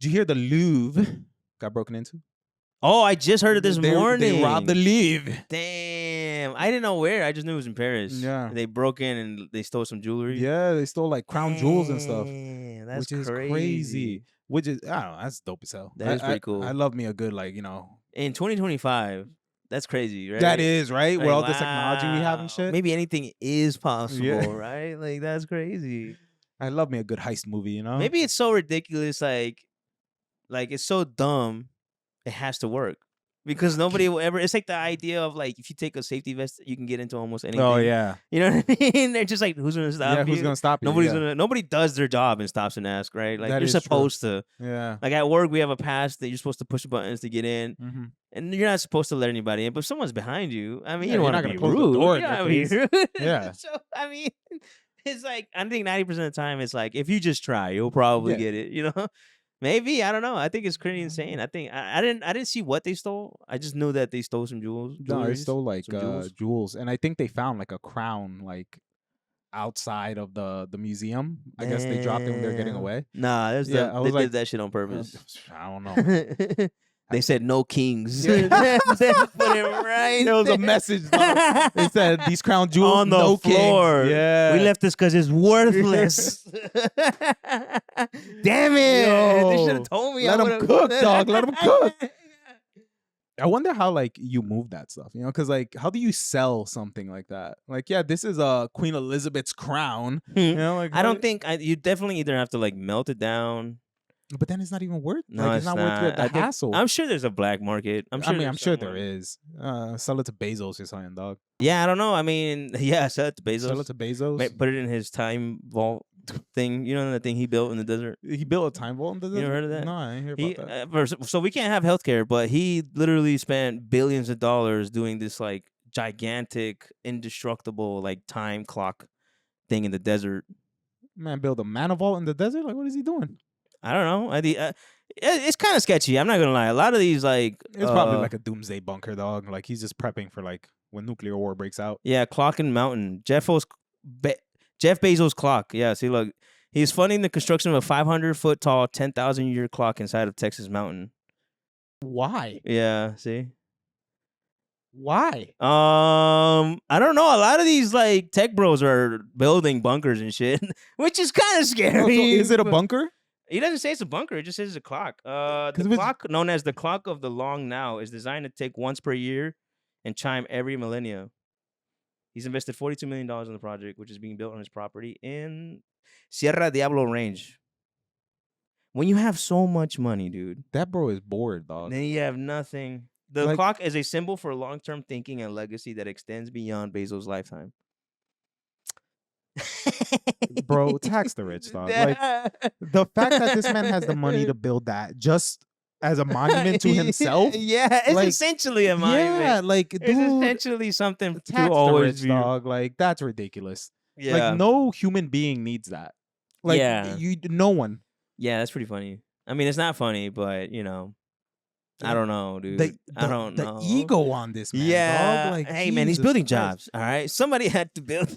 Did you hear the Louvre got broken into? Oh, I just heard it this morning. They robbed the Louvre. Damn. I didn't know where. I just knew it was in Paris. Yeah. They broke in and they stole some jewelry. Yeah, they stole like crown jewels and stuff. That's which is crazy. Which is, I don't know, that's dope as hell. That is pretty cool. I love me a good, like, in 2025, that's crazy, right? That is, right? Like, With all the technology we have and shit. Maybe anything is possible, right? Like, that's crazy. I love me a good heist movie, Maybe it's so ridiculous, like it's so dumb, it has to work. Because nobody will ever. It's like the idea of like if you take a safety vest, you can get into almost anything. Oh yeah, you know what I mean? They're just like, who's gonna stop you? Yeah, who's gonna stop you? Nobody's gonna. Nobody does their job and stops and asks, right? Like you're supposed to. Yeah. Like at work, we have a pass that you're supposed to push buttons to get in, and you're not supposed to let anybody in. But if someone's behind you, I mean, you don't want to be rude. Door Yeah. So I mean, it's like I think 90% of the time, it's like if you just try, you'll probably get it. You know. Maybe, I don't know. I think it's pretty insane. I think I didn't see what they stole. I just knew that they stole some jewels. No, they stole like jewels, and I think they found like a crown like outside of the museum. I guess they dropped it when they were getting away. Nah, they did that shit on purpose. I don't know. They said no kings. They put it right. There was a message. They said these crown jewels on the no floor. Kings. Yeah, we left this because it's worthless. Damn it! Yo, they should have told me. Let them cook, dog. Let them cook. I wonder how like you move that stuff, because like how do you sell something like that? Like, yeah, this is Queen Elizabeth's crown. Like I don't think you definitely either have to like melt it down. But then it's not even worth. No, it's not worth the hassle. I'm sure there's a black market. I'm sure there is. Sell it to Bezos or something, dog. Yeah, I don't know. I mean, yeah, sell it to Bezos. Sell it to Bezos. Put it in his time vault thing. You know that thing he built in the desert. He built a time vault in the desert. You ever heard of that? No, I didn't hear about that. So we can't have healthcare, but he literally spent billions of dollars doing this like gigantic, indestructible like time clock thing in the desert. Man, build a mana vault in the desert? Like, what is he doing? I don't know. It's kind of sketchy. I'm not gonna lie. A lot of these like it's probably like a doomsday bunker, dog. Like he's just prepping for like when nuclear war breaks out. Yeah, Clock and Mountain. Jeff Bezos' clock. Yeah, see, look, he's funding the construction of a 500-foot tall, 10,000-year clock inside of Texas Mountain. Why? Yeah, see. Why? I don't know. A lot of these like tech bros are building bunkers and shit, which is kind of scary. So is it a bunker? He doesn't say it's a bunker. It just says it's a clock. The clock, known as the Clock of the Long Now, is designed to tick once per year and chime every millennia. He's invested $42 million in the project, which is being built on his property in Sierra Diablo Range. When you have so much money, dude. That bro is bored, dog. Then you have nothing. The clock is a symbol for long-term thinking and legacy that extends beyond Bezos' lifetime. Bro, tax the rich, dog. Like the fact that this man has the money to build that just as a monument to himself. Yeah, it's like, essentially a monument. Yeah, like dude, it's essentially something tax to always the rich, dog. Like that's ridiculous. Yeah, like no human being needs that. Like no one. Yeah, that's pretty funny. I mean, it's not funny, but I don't know, dude. I don't know. The ego on this man, yeah. dog. Like, hey, man, he's building jobs, all right? Somebody had to build.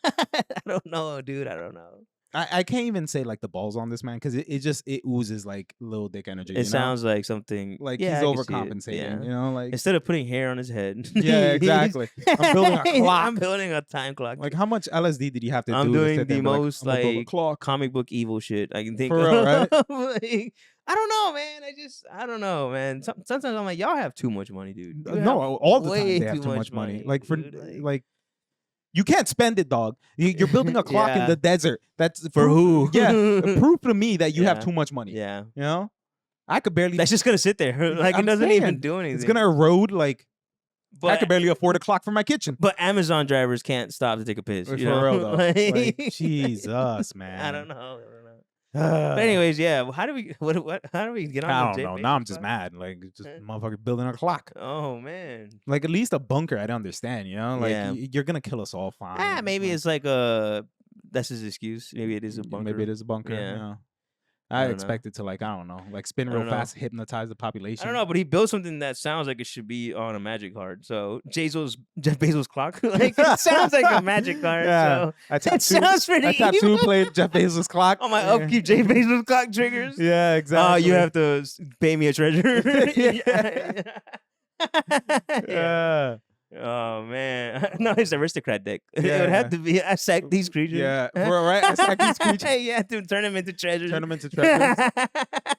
I don't know, dude. I don't know. I can't even say like the balls on this man because it oozes like little dick energy. It sounds like something like he's overcompensating. Yeah. Like instead of putting hair on his head. Yeah, exactly. I'm building a clock. I'm building a time clock. Like how much LSD did you have to do? I'm doing the most like comic book evil shit I can think of. For real, right? Like, I don't know, man. I don't know, man. Sometimes I'm like, y'all have too much money, dude. No, all the time they have too much money. Like for like. You can't spend it, dog. You're building a clock in the desert. That's for who? Yeah, proof to me that you have too much money. Yeah, I could barely. That's just gonna sit there. Like it doesn't even do anything. It's gonna erode. Like I could barely afford a clock for my kitchen. But Amazon drivers can't stop to take a piss. For real though. Like, Jesus, man. I don't know. But anyways, yeah. How do we? How do we get on? I don't know. Now I'm just mad. Like just motherfucker building a clock. Oh man. Like at least a bunker. I don't understand. Like you're gonna kill us all. Fine. Maybe it's like a. That's his excuse. Maybe it is a bunker. Maybe it is a bunker. Yeah. I don't know. expect it to like, I don't know, like spin I real don't know. fast, hypnotise the I population. don't know, but he built something that sounds like it should be on a magic card. So Jeff Bezos clock, like it sounds like a magic card. Yeah. So I it tattooed, sounds pretty I tattooed evil. played Jeff Bezos clock. On my Yeah. upkeep, Jeff Bezos clock triggers. Yeah, exactly. You have to pay me a treasure. Yeah. Yeah. Oh man, no, it's aristocrat deck. It would Yeah. have to be. I sack these creatures. Yeah, right. I sack these creatures. You have to turn them into treasures. Turn them into treasures.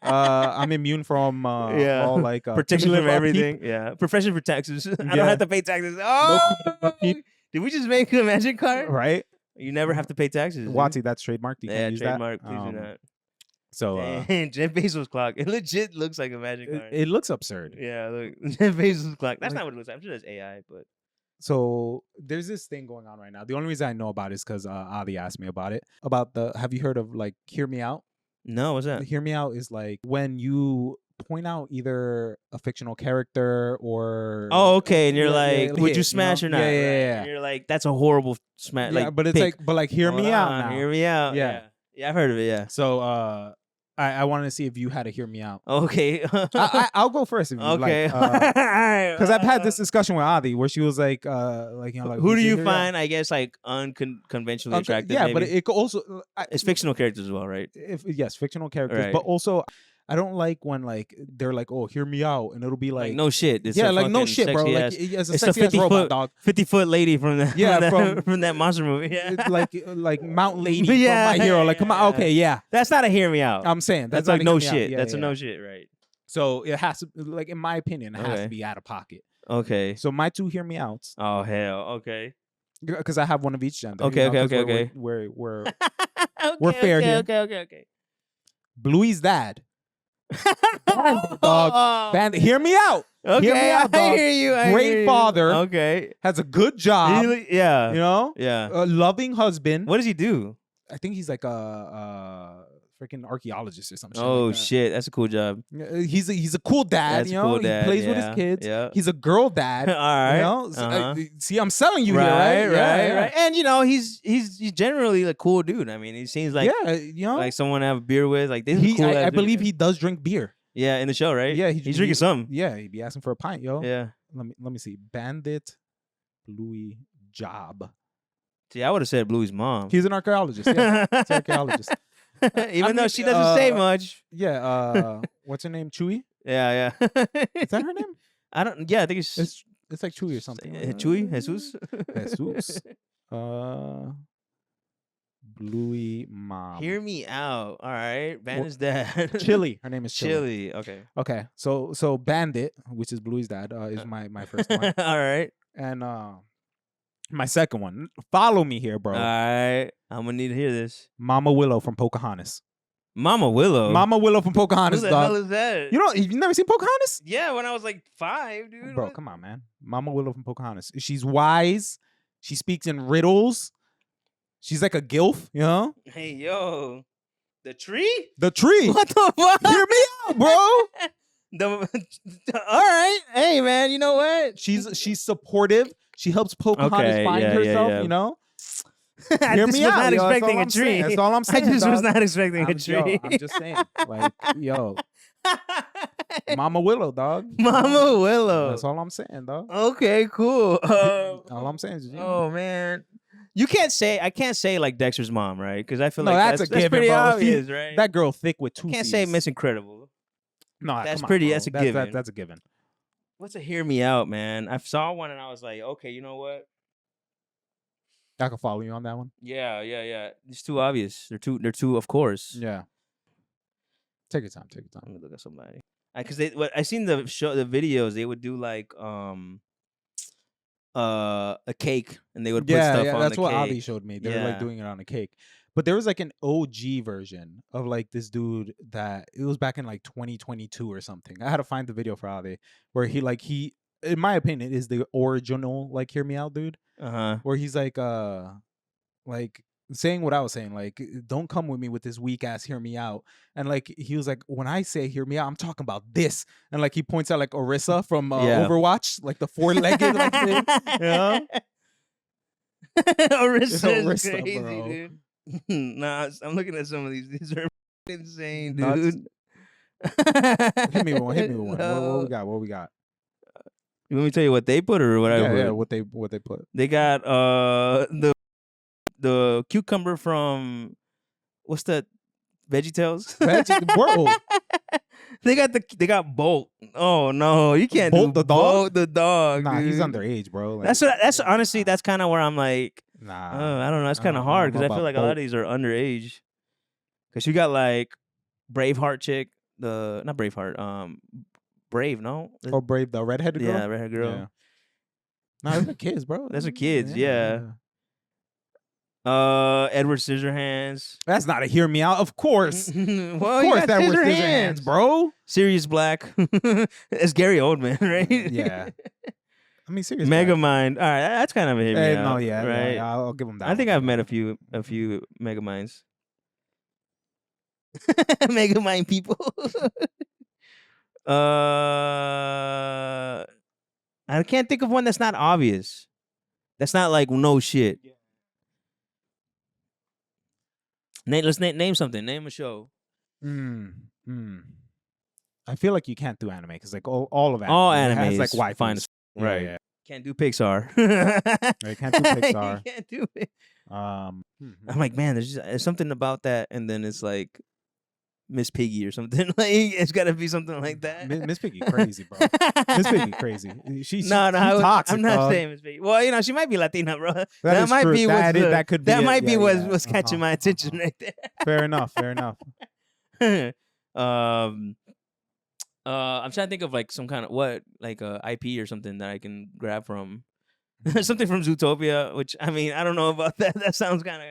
I'm immune from all like protection from cumulative upkeep. everything. Yeah, profession for taxes. I don't Yeah. have to pay taxes. Oh, cumulative upkeep. did we just make a magic card? Right? You never have to pay taxes. dude. Watsy, that's trademarked. You Yeah, can't use trademark. that. Please do not. So Dang, Jeff Bezos clock. It legit looks like a magic card. it looks absurd. Yeah, look, Jeff Bezos clock. That's Like- not what it looks like. I'm sure that's AI, but So there's this thing going on right now. The only reason I know about it is because Ali asked me about it. About have you heard of like Hear Me Out? no, what's that? Hear Me Out is like when you point out either a fictional character or Oh, okay. And you're Yeah, like, would hit, you smash know? or not? Yeah, yeah, Right. yeah. And you're like, that's a horrible smash. Yeah, like, but it's pick. like hear Hold me out on, now. Hear me out. Yeah. Yeah, I've heard of it. Yeah. So I wanted to see if you had to hear me out. Okay. I'll go first if you okay. like. Because I've had this discussion with Adi where she was like you know, like Who do you hear me out? find? I guess like unconventionally attractive. Yeah, but maybe? it could also it's fictional characters as well, right? yes, fictional characters, Right. but also I don't like when like they're like, oh, hear me out, and it'll be Like, like no shit. It's yeah, a like no fucking shit, bro. sexy Like ass- it's a it's a sexy ass 50 robot foot- dog. 50-foot lady from the Yeah, from that monster movie. Yeah. It's like Mount Lady Yeah, from My Hero. Like, come on, yeah. okay, yeah. That's not a hear me out. I'm saying That's not like a no hear me out. shit. Yeah, That's a yeah. no shit, right? So it has to, like, in my opinion, it has Okay. to be out of pocket. Okay. So my two hear me outs, Oh hell. Okay. because I have one of each gender. Okay, you know, okay, 'cause okay, We're Okay, fair okay, here. Okay. Bluey's dad. Bandit, dog. Bandit, hear me out. Okay, Hear me out, I dog. hear you. I Great hear you. father. Okay. Has a good job. Yeah. You know, Yeah. a loving husband. What does he do? I think he's like a freaking archaeologist or something. Oh like that. shit, that's a cool job. He's a cool dad. That's you a know, cool dad. he plays with yeah, his kids. Yeah. He's a girl dad. All right. You know, So, Uh-huh. see, I'm selling you right, here, right? right, Yeah, yeah. right. And you know, he's generally a cool dude. I mean, he seems like yeah, you know, like someone to have a beer with. Like this is cool. I ass dude. believe he does drink beer. Yeah, in the show, right? Yeah, he's drinking something. Yeah, he'd be asking for a pint, yo. Yeah. Let me see. Bandit Bluey Job. See, I would have said Bluey's mom. He's an archaeologist. Yeah, he's an archaeologist. Even though mean, she doesn't say much. Yeah. What's her name? Chewy. Yeah. Is that her name? I don't. Yeah, I think it's It's like Chewy or something. Chewy, Jesus. Jesus. Bluey mom. Hear me out. All right, Bandit's dad. Chili. Her name is Chili. Chili. Okay. Okay. So Bandit, which is Bluey's dad, is my first one. All right. And my second one. Follow me here, bro. All right. I'm gonna need to hear this. Mama Willow from Pocahontas. Mama Willow. Mama Willow from Who Pocahontas, the dog. hell is that? You've never seen Pocahontas? Yeah, when I was like 5, dude. Bro, What? come on, man. Mama Willow from Pocahontas. She's wise. She speaks in riddles. She's like a gilf, you know? Hey, yo. The tree? The tree. What the fuck? Hear me out, bro. All right. Hey, man, you know what? She's supportive. She helps Pocahontas Okay, find yeah, herself, yeah. you know? I Hear just me was out. not yo. That's expecting all a I'm saying. tree. That's all I'm saying. I just was dog. not expecting a I'm, yo, tree. I'm just saying. Like, yo, Mama Willow, dog. Mama Willow. That's all I'm saying, dog. Okay, cool. All I'm saying is, Oh man, I can't say like Dexter's mom, right? Because I feel No, like that's a that's given, pretty bro. obvious, right? that girl thick with two Can't say C's. Miss Incredible. No, That's come on, pretty- bro. that's a given. That's a given. What's a hear me out, man? I saw one and I was like, okay, you know what? I can follow you on that one. Yeah. It's too obvious. They're too, of course. Yeah. Take your time. Let me look at somebody. Because I seen the videos. They would do like a cake, and they would put stuff on that's the what cake. Avi showed me. They were like Yeah. doing it on a cake. But there was like an OG version of like this dude that it was back in like 2022 or something. I had to find the video for Avi where he in my opinion is the original like hear me out dude, where he's like saying what I was saying, like, don't come with me with this weak ass hear me out. And like he was like, when I say hear me out, I'm talking about this. And like he points out like Orisa from Overwatch, like the four-legged like thing, you know? Orisa is Orisa, crazy, bro. dude. Nah, I'm looking at some of these. These are insane, Nuts. dude. Hit me with one. Hit me with one. What we No. got? What we got? You want me to tell you what they put or what I Yeah, put? yeah. What they put? They got the cucumber from what's that? VeggieTales. Bro. They got Bolt. Oh no, you can't Bolt do the dog? Bolt the dog. Nah, he's dude. underage, bro. Like, That's honestly that's kind of where I'm like, nah. I don't know. That's I kind of don't hard know because I about feel like a lot of Bolt. these are underage. Because you got like Braveheart chick, the not Braveheart, Brave, no, Oh, Brave, the redheaded girl. yeah, redhead girl. Yeah. Nah, those are kids, bro. That's for kids, yeah. Edward Scissorhands. That's not a hear me out. Of course. Well, Of you course got that was Scissorhands, Scissorhands, bro. Sirius Black. It's Gary Oldman, right? Yeah. I mean, seriously. Megamind. All right, that's kind of a hit me out. No, yeah, right. yeah, I'll give him that. I think one. I've met a few Megaminds. Megamind people. I can't think of one that's not obvious. That's not like no shit. Let's name something. Name a show. I feel like you can't do anime because like all of anime, All it anime has like is fine waifus. as right. Yeah. Can't do Pixar. You can't do Pixar. You can't do it. I'm I'm like, man, there's something about that, and then it's like Miss Piggy or something. Like it's got to be something like that. Miss Piggy crazy, bro. Miss Piggy crazy. She's toxic. I'm not dog. saying Miss Piggy. Well, she might be Latina, bro. That might true. be that could be that it. might be Yeah, what's catching my attention right there. Fair enough. Fair enough. I'm trying to think of like some kind of like a IP or something that I can grab from. Something from Zootopia, which I mean, I don't know about that. That sounds kind of.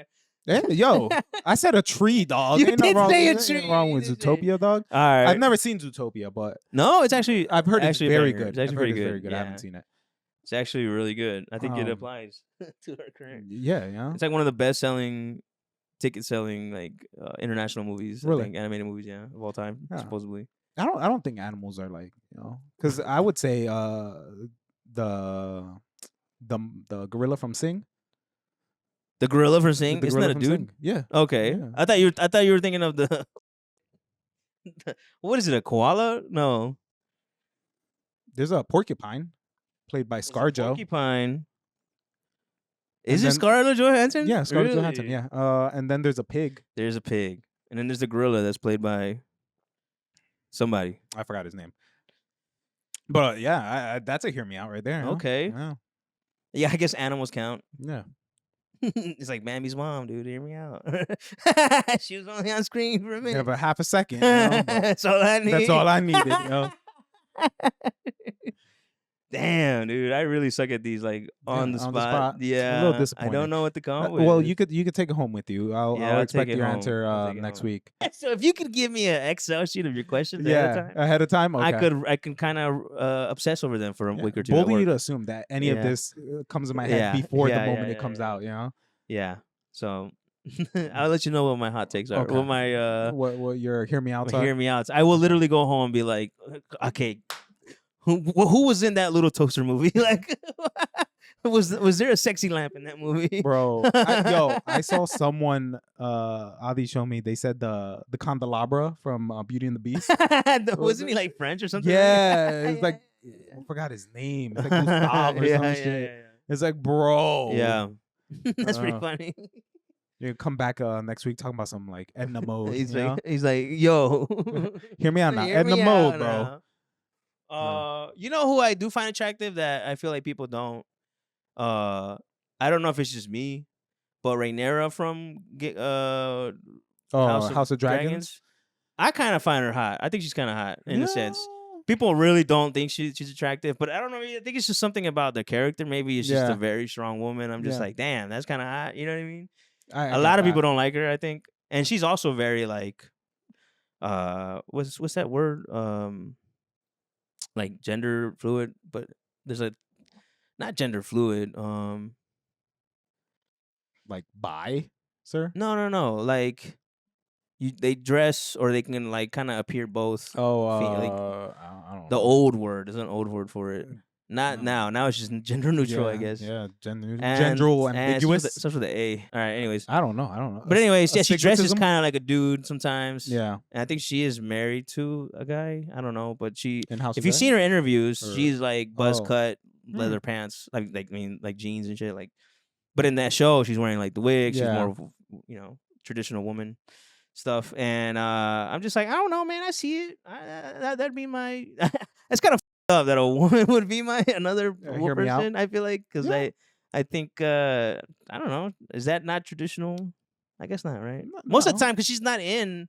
Yo, I said a tree, dog. You Ain't did wrong, say a ain't tree. wrong with Zootopia, dog. All right. I've never seen Zootopia, but no, it's actually I've heard it's very good. It's actually pretty good. Very good. Yeah. I haven't seen it. It's actually really good. I think it applies to our current. Yeah. It's like one of the best-selling, ticket-selling like international movies. Really? I think, animated movies, yeah, of all time, supposedly. I don't think animals are like because I would say the gorilla from Sing. The gorilla from Sing? The Isn't gorilla that a from dude? Sing. Yeah. Okay. Yeah. I thought you were thinking of the what is it, a koala? No. There's a porcupine played by ScarJo. Porcupine. Is And it Scarlett Johansson? Yeah, Scarlett Really? Johansson, yeah. And then there's a pig. There's a pig. And then there's the gorilla that's played by somebody. I forgot his name. But yeah, that's a hear me out right there. Okay. Yeah. Yeah, I guess animals count. Yeah. It's like Bambi's mom, dude. Hear me out. She was only on screen for a minute. Yeah, but half a second. That's all I need. That's all I needed. Damn, dude, I really suck at these like on the spot. Yeah, a little disappointing. I don't know what to come up with. Well, you could take it home with you. I'll expect your answer next week. So if you could give me an Excel sheet of your questions ahead of time, Okay. I can kind of obsess over them for a week or two. Bold of you to assume that any of this comes in my head before the moment it comes out. Yeah. So I'll let you know what my hot takes are. Okay. What my what your hear me outs my are. hear me outs. I will literally go home and be like, okay. Who was in that little toaster movie? Like, was there a sexy lamp in that movie, bro? I saw someone. Adi showed me. They said the candelabra from Beauty and the Beast. Wasn't he like French or something? Yeah, it's like I forgot his name. It's like Gustav or some shit. Yeah. It's like, bro. Yeah, that's pretty funny. You come back next week talking about some like Edna Mode. He's like, yo, hear me out now, Edna Mode, bro. Now. You know who I do find attractive that I feel like people don't. I don't know if it's just me, but Rhaenyra from House of Dragons. I kind of find her hot. I think she's kind of hot in a sense. People really don't think she's attractive, but I don't know. I think it's just something about the character. Maybe it's just a very strong woman. I'm just like, damn, that's kind of hot. You know what I mean? A lot of people don't like her, I think, and she's also very like, what's that word? Like gender fluid, but there's not gender fluid. Like bi, sir? No. Like they dress or they can like kind of appear both. I don't know. The old word. There's an old word for it. Not No. now. Now it's just gender neutral, I guess. Yeah, And gendral and starts ambiguous. starts with the A. All right. Anyways, I don't know. but anyways, yeah, she dresses Astigmatism? kind of like a dude sometimes. Yeah. And I think she is married to a guy. I don't know, but In House if of you've Ed? seen her interviews, Or- she's like buzz Oh. cut, leather pants, like jeans and shit. Like, but in that show, she's wearing like the wig. She's Yeah. more of traditional woman stuff. And I'm just like, I don't know, man. I see it. That'd be my. That's kind of up that a woman would be my another hear me out. person. I feel like because Yeah. I think I don't know. Is that not traditional? I guess not, right? Most of the No. time, because she's not in,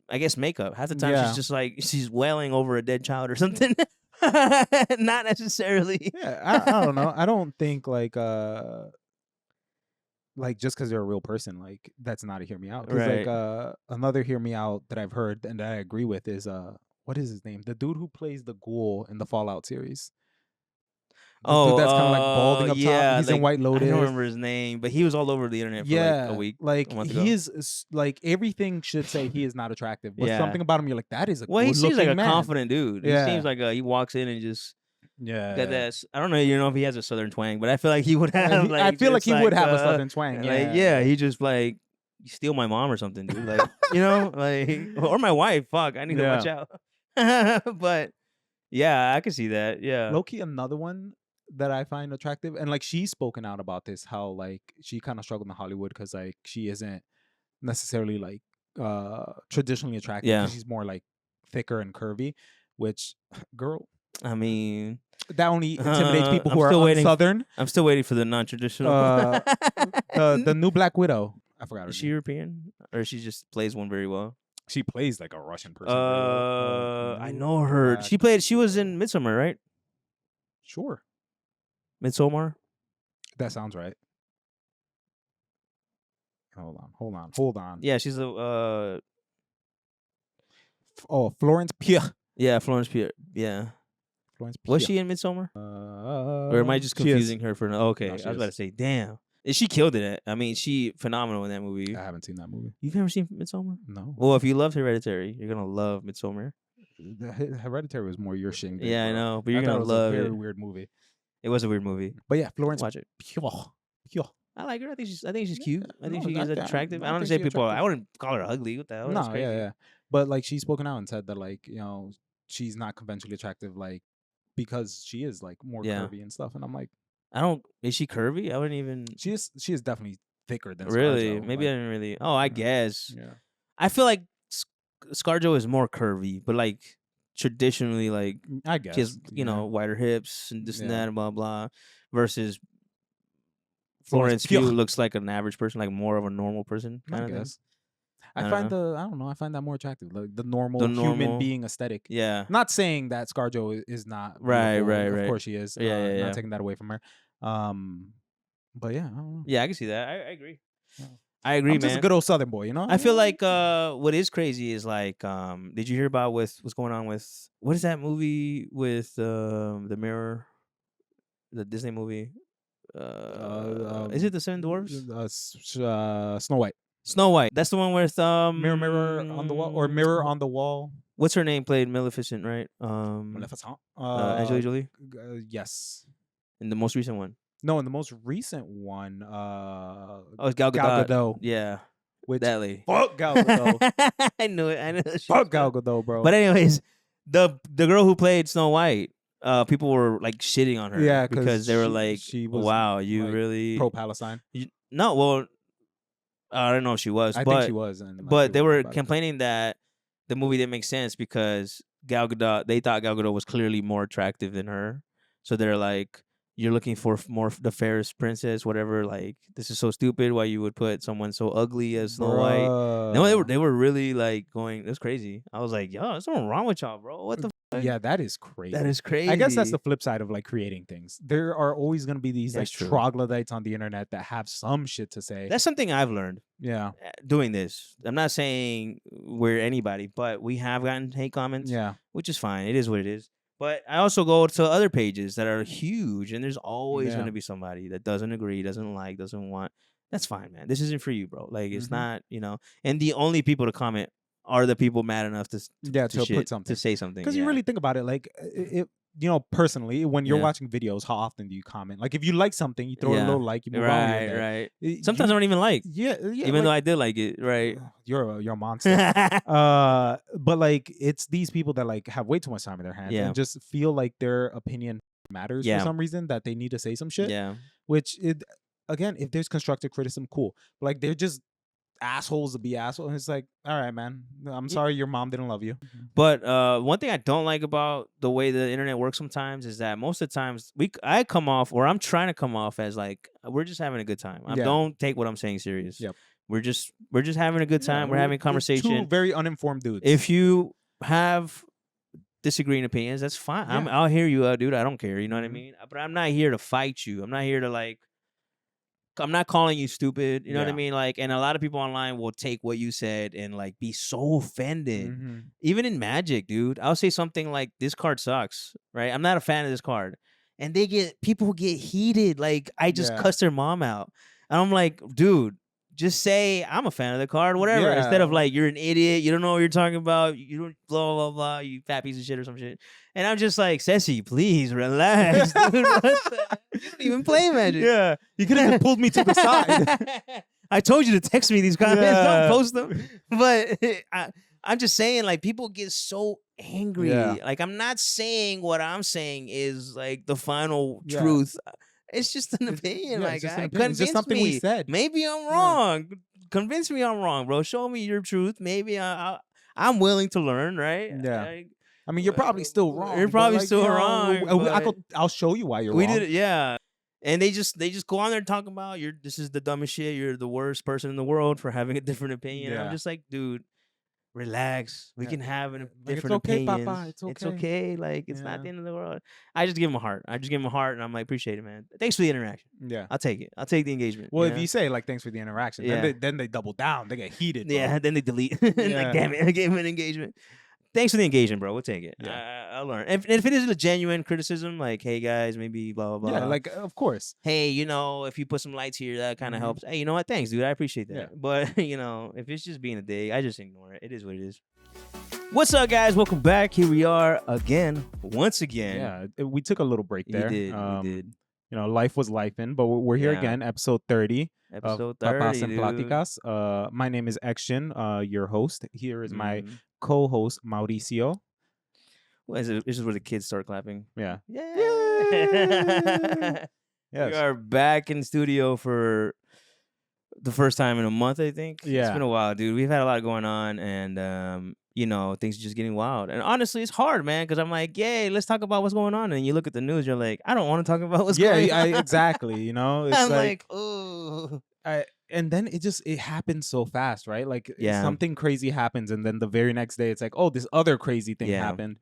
I guess, makeup. Half the time, Yeah. she's just like she's wailing over a dead child or something. Not necessarily. Yeah, I don't know. I don't think like just because you're a real person, like that's not a hear me out. Because Right. like another hear me out that I've heard and that I agree with is what is his name? The dude who plays the ghoul in the Fallout series. The dude that's kind of like balding up top. yeah, He's in like, White Lotus. I don't remember his name, but he was all over the internet for like a week. like a month he ago. is like everything should say he is not attractive, but Yeah. something about him you're like that is a Well, he seems like a man. confident dude. Yeah. He seems like he walks in and just Yeah, got that. I don't know, if he has a southern twang, but I feel like he would Yeah, have. he- Like, I feel like just he would have a southern twang. Like, Yeah, he just like you steal my mom or something, dude. Like, like or my wife. Fuck, I need to watch out. But yeah, I can see that. Yeah. Low-key, another one that I find attractive, and like she's spoken out about this, how like she kind of struggled in Hollywood because like she isn't necessarily like traditionally attractive. Yeah. 'Cause she's more like thicker and curvy, which girl, I mean, that only intimidates people I'm who still are waiting. Southern. I'm still waiting for the non-traditional. The new Black Widow. I forgot her Is she name. European or she just plays one very well? She plays like a Russian person. very well. I know her. Black She was in Widow. Midsummer, right? Sure, Midsommar. that sounds right. Hold on. Yeah, she's a. Oh, Florence Pugh. Yeah, Florence Pugh. Yeah, Florence Pugh. was she in Midsommar? Or am I just she is. confusing her for? Okay, No, I she was about to is. say, damn, she killed it. I mean, she phenomenal in that movie. I haven't seen that movie. You've never seen Midsommar? No. Well, if you loved Hereditary, you're gonna love Midsommar. Hereditary was more your shit. Yeah, I know, but you're I thought gonna it was love a very it. weird movie. It was a weird movie. But yeah, Florence Watch it. Pugh. I like her. I think she's cute. I think no, she is attractive. I don't think say she's people. I attractive. wouldn't call her ugly. What the hell? That's No, crazy. yeah. But like she's spoken out and said that like she's not conventionally attractive like because she is like more Yeah. curvy and stuff. And I'm like, Is she curvy? I wouldn't even. she is definitely thicker than Really? ScarJo. Maybe I like, didn't really. Oh, I guess. yeah. I feel like ScarJo is more curvy, but like traditionally, like I guess she has yeah. wider hips and this and Yeah. that and blah blah. Versus Florence Florence Pugh Pugh. looks like an average person, like more of a normal person I kind of thing. guess. I I don't find that more attractive. Like the normal The human normal- being aesthetic. Yeah. Not saying that ScarJo is not Right, beautiful. right, Of right. course she is. Yeah. Not taking that away from her. But yeah, I don't know. Yeah, I can see that. I agree. Yeah. I agree, I'm just man. a good old Southern boy, you know. I feel like what is crazy is like did you hear about what's going on with what is that movie with the Mirror, the Disney movie? Is it the Seven Dwarfs? Snow White. Snow White. That's the one with Mirror, mirror on the wall, or mirror on the wall. What's her name? Played Maleficent, right? Maleficent. Angelina Jolie Yes. in the most recent one. No, in the most recent one, Oh, it's Gal Gadot. Gal Gadot. Yeah, Which that lady. fuck Gal Gadot. I knew it. I knew it. Fuck Gal Gadot, bro. But anyways, the girl who played Snow White, people were like shitting on her. Yeah, because they were like, she was "Wow, you like, really pro Palestine. No, well, I don't know if she was. I but, think she was, and like, but they people were about it. complaining that the movie didn't make sense because Gal Gadot. They thought Gal Gadot was clearly more attractive than her, so they're like, "You're looking for more the fairest princess, whatever. Like, this is so stupid. Why you would put someone so ugly as Snow White?" No, they were really like going. That's crazy. I was like, "Yo, there's something wrong with y'all, bro. What the fuck?" Yeah, that is crazy. That is crazy. I guess that's the flip side of like creating things. There are always going to be these That's like true. troglodytes on the internet that have some shit to say. That's something I've learned Yeah, doing this. I'm not saying we're anybody, but we have gotten hate comments, yeah, which is fine. It is what it is. But I also go to other pages that are huge, and there's always Yeah. going to be somebody that doesn't agree, doesn't like, doesn't want. That's fine, man. This isn't for you, bro. Like, it's Mhm. not, And the only people to comment are the people mad enough to yeah. To shit, put something, to say something. because you really think about it, like personally, when you're Yeah. watching videos, how often do you comment? Like, if you like something, you throw a Yeah. little like, you move on with your Right, day. right. Sometimes I don't even like, Yeah, even though I did like it, right? you're a monster. But like, it's these people that like have way too much time in their hands Yeah. and just feel like their opinion matters for Yeah. some reason, that they need to say some shit. Yeah. Which again, if there's constructive criticism, cool. But like, they're just assholes to be assholes. And it's like, all right, man, I'm sorry your mom didn't love you. But one thing I don't like about the way the internet works sometimes is that most of the times I come off, or I'm trying to come off as like we're just having a good time. Yeah. Don't take what I'm saying serious. Yep. We're just having a good time. We're having a conversation. Two very uninformed dudes. If you have disagreeing opinions, that's fine. Yeah. I'll hear you out, dude. I don't care. You know what I Mhm. mean? But I'm not here to fight you. I'm not here to like. I'm not calling you stupid. You know what I Yeah. mean? Like, and a lot of people online will take what you said and like be so offended. Mhm. Even in Magic, dude, I'll say something like, "This card sucks," right? I'm not a fan of this card, and people get heated. Like, I just Yeah. cussed their mom out, and I'm like, dude, just say I'm a fan of the card, whatever. Instead of Yeah. like, you're an idiot, you don't know what you're talking about, you don't blah blah blah, you fat piece of shit or some shit. And I'm just like, Ceci, please relax, dude. What the- You don't even play Magic. Yeah, you could have pulled me to the side. I told you to text me these comments. Yeah. Don't post them. But I'm just saying, like, people get so angry. Yeah. Like, I'm not saying what I'm saying is like the final Yeah. truth. It's just an opinion, yeah, my it's just guy. an opinion. It's just something we said. Maybe I'm wrong. Convince me I'm wrong, bro. Show me your truth. Maybe I'm willing to learn, right? Yeah. I mean, you're probably still wrong. You're but, probably like, still you know, wrong. I'll show you why you're We wrong. did it, yeah. And they just go on there talking about this is the dumbest shit. You're the worst person in the world for having a different opinion. And I'm Yeah. just like, dude, relax. We Yeah. can have Like, different it's okay, opinions. Papa. It's It's okay. okay. Like, it's not Yeah. the end of the world. I just give him a heart. And I'm like, appreciate it, man. Thanks for the interaction. Yeah. I'll take it. I'll take the engagement. Well, you if know? you say like thanks for the interaction, Yeah. then they double down. They get heated. Bro. Yeah, then they delete. Yeah. Like, damn it, I gave him an engagement. Thanks for the engagement, bro. We'll take it. Yeah. I'll learn. If it is a genuine criticism, like, hey guys, maybe blah blah blah. Yeah, like of course. Hey, if you put some lights here, that kind of Mhm. helps. Hey, you know what? Thanks, dude. I appreciate that. Yeah. But if it's just being a dig, I just ignore it. It is what it is. What's up, guys? Welcome back. Here we are again, once again. Yeah, we took a little break there. We did. Life was lifing, but we're here Yeah. again, episode 30. Episode of 30, Papás and dude. Platicas. My name is Action, your host. Here is my Mhm. co-host Mauricio. What is it? This is where the kids start clapping. Yeah. Yeah. Yes. We are back in studio for the first time in a month, I think. Yeah. It's been a while, dude. We've had a lot going on, and things are just getting wild. And honestly, it's hard, man, because I'm like, yay, let's talk about what's going on. And you look at the news, you're like, I don't want to talk about what's going on. Exactly. It's I'm like, ooh. and then it happens so fast, right? Like Yeah. something crazy happens, and then the very next day, it's like, oh, this other crazy thing Yeah. happened.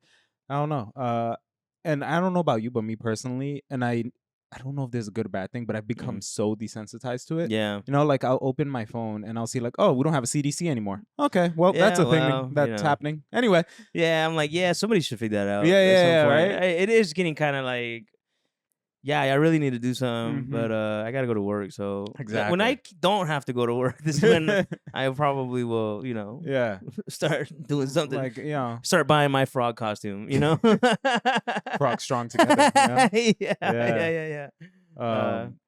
I don't know. And I don't know about you, but me personally, and I don't know if this is a good or bad thing, but I've become so desensitized to it. Yeah. Like I'll open my phone and I'll see like, oh, we don't have a CDC anymore. Okay, well, that's a thing that's happening. Anyway. Yeah, I'm like, yeah, somebody should figure that out. Yeah, at some point. right? It is getting kind of like, yeah, I really need to do something, Mhm. but I got to go to work. So Exactly. when I don't have to go to work, this is when I probably will, Yeah. start doing something. Like, Start buying my frog costume, frog strong together. Yeah.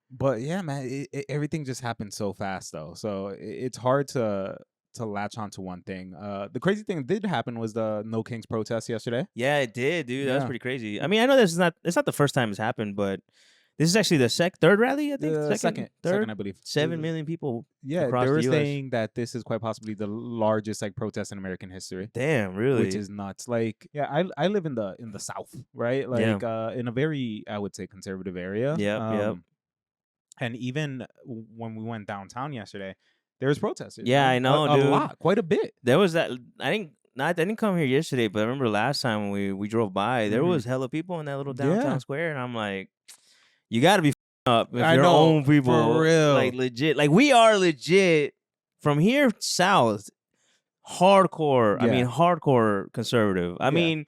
But yeah, man, everything just happened so fast though. So it's hard to latch onto one thing. The crazy thing that did happen was the No Kings protest yesterday. Yeah, it did, dude. That was Yeah. pretty crazy. I mean, I know it's not the first time it's happened, but this is actually the third rally, I think. Second, I believe. 7 million people. Yeah, across they were the US. saying that this is quite possibly the largest protest in American history. Damn, really? Which is nuts. Like, yeah, I live in the South, right? Like, in a very, I would say, conservative area. Yep. And even when we went downtown yesterday, there was protesters. Yeah, I know, a dude. lot, quite a bit. There was that. I didn't come here yesterday, but I remember last time when we drove by, there Mhm. was hella people in that little downtown Yeah. square, and I'm like, you got to be up if I your know, own people, for real. like legit. Like we are legit from here south, hardcore. I Yeah. mean, hardcore conservative. I Yeah. mean,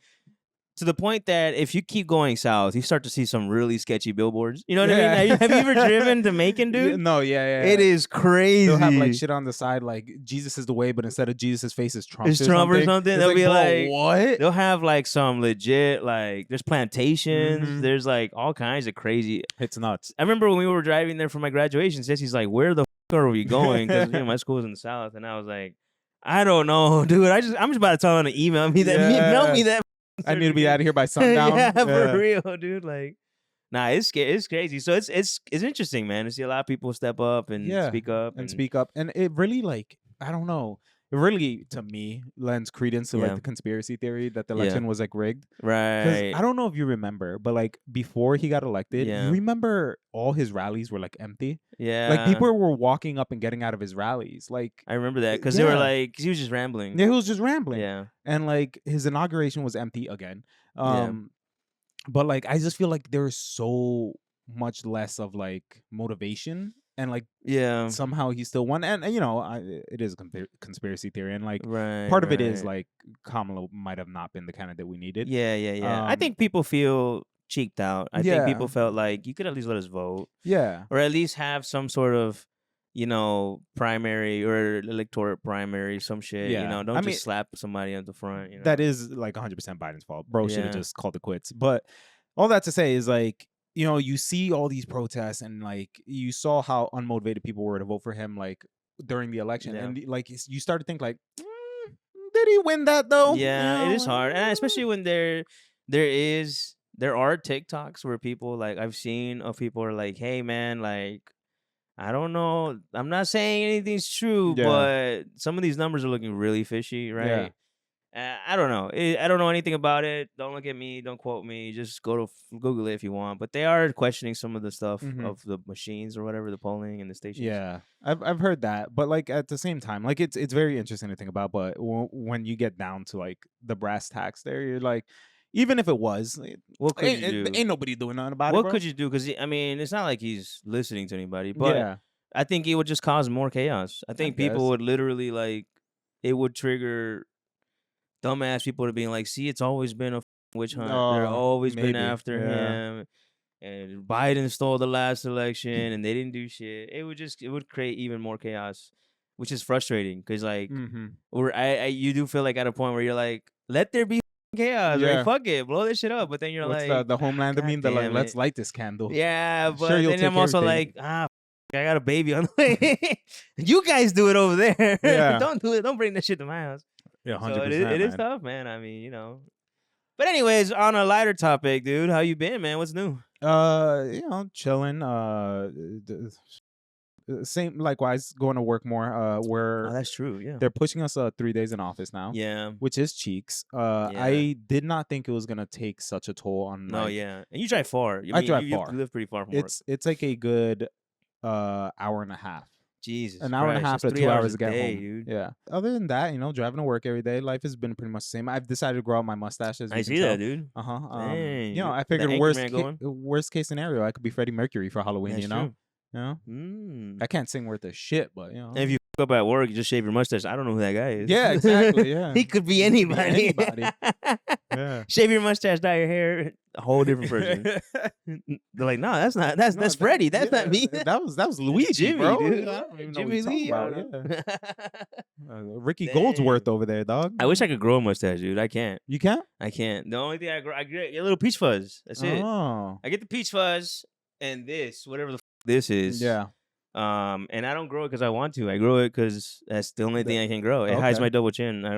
to the point that if you keep going south, you start to see some really sketchy billboards. You know what I Yeah. mean? Have you ever driven to Macon, Yeah, dude? no, yeah. It is crazy. They'll have like shit on the side, like Jesus is the way, but instead of Jesus' face is Trump. It's Trump or something. It's They'll be bro, like, what? they'll have like some legit, like, there's plantations. Mhm. There's like all kinds of crazy. It's nuts. I remember when we were driving there for my graduation, Sissy's like, where the fuck are we going? Because my school's in the south. And I was like, I don't know, dude. I'm just about to tell him to email me that. Email me that. I need to be out of here by sundown. Yeah, for real, dude. Like, nah, it's crazy. So it's interesting, man, to see a lot of people step up and speak up and speak up. And it really, like, I don't know. It really, to me, lends credence to like the conspiracy theory that the election was like rigged. Right. I don't know if you remember, but like before he got elected, you remember all his rallies were like empty. Yeah. Like people were walking up and getting out of his rallies. Like I remember that because they were like, he was just rambling. Yeah, he was just rambling. Yeah. And like his inauguration was empty again. But like I just feel like there's so much less of like motivation. And like somehow he still won, and you know it is a conspiracy theory, and like part of it is like Kamala might have not been the candidate we needed. Yeah. I think people feel cheeked out. I think people felt like you could at least let us vote, or at least have some sort of, you know, primary or electoral primary, some shit. You know, don't just slap somebody at the front. You know? That is like 100% Biden's fault. Bro should have just called it quits. But all that to say is like, you know, you see all these protests and like you saw how unmotivated people were to vote for him like during the election, and like you start to think like, did he win that though? Yeah, it is hard, and especially when there are TikToks where people like I've seen of people are like, hey man, like I don't know, I'm not saying anything's true, but some of these numbers are looking really fishy, right? I don't know. I don't know anything about it. Don't look at me. Don't quote me. Just go to Google it if you want. But they are questioning some of the stuff of the machines or whatever, the polling and the stations. Yeah, I've heard that. But like at the same time, like it's very interesting to think about. But when you get down to like the brass tacks, there, you're like, even if it was, what could you do? Ain't nobody doing nothing about it. What could you do? Because I mean, it's not like he's listening to anybody. But I think it would just cause more chaos. I think people would literally like it would trigger dumbass people to being like, see, it's always been a witch hunt. They're always been after him. And Biden stole the last election and they didn't do shit. It would create even more chaos, which is frustrating because like you do feel like at a point where you're like, let there be chaos, right? Fuck it, blow this shit up. But then you're What's like the Homelander meme? They're like, let's light this candle. Yeah, but then I'm also like, I got a baby on the way. You guys do it over there. Don't do it. Don't bring that shit to my house. Yeah, 100%. So it is tough, man. I mean, you know. But anyways, on a lighter topic, dude, how you been, man? What's new? You know, chilling. Same, likewise, going to work more. Where that's true. Yeah, they're pushing us 3 days in office now. Yeah, which is cheeks. I did not think it was gonna take such a toll on. No, and you drive far. I drive far. You live pretty far from work. It's like a good hour and a half. Jesus, an hour and a half to 2 hours to get home. Dude. Yeah. Other than that, you know, driving to work every day, life has been pretty much the same. I've decided to grow out my mustache. I see that, dude. You know, I figured worst case scenario, I could be Freddie Mercury for Halloween. That's you know. True. You know, I can't sing worth a shit, but you know, and if you up at work, you just shave your mustache. I don't know who that guy is. Yeah, exactly. Yeah, he could be anybody. Yeah, shave your mustache, dye your hair, a whole different person. They're like, no, that's not. That's Freddie. That's not me. That was Luigi, Jimmy, bro. Dude. I don't even Jimmy know Lee. About. Ricky Goldsworth over there, dog. I wish I could grow a mustache, dude. I can't. You can't? I can't. The only thing I get a little peach fuzz. That's it. I get the peach fuzz and this, whatever the this is. Yeah. And I don't grow it because I want to. I grow it because that's the only thing I can grow. It hides my double chin. I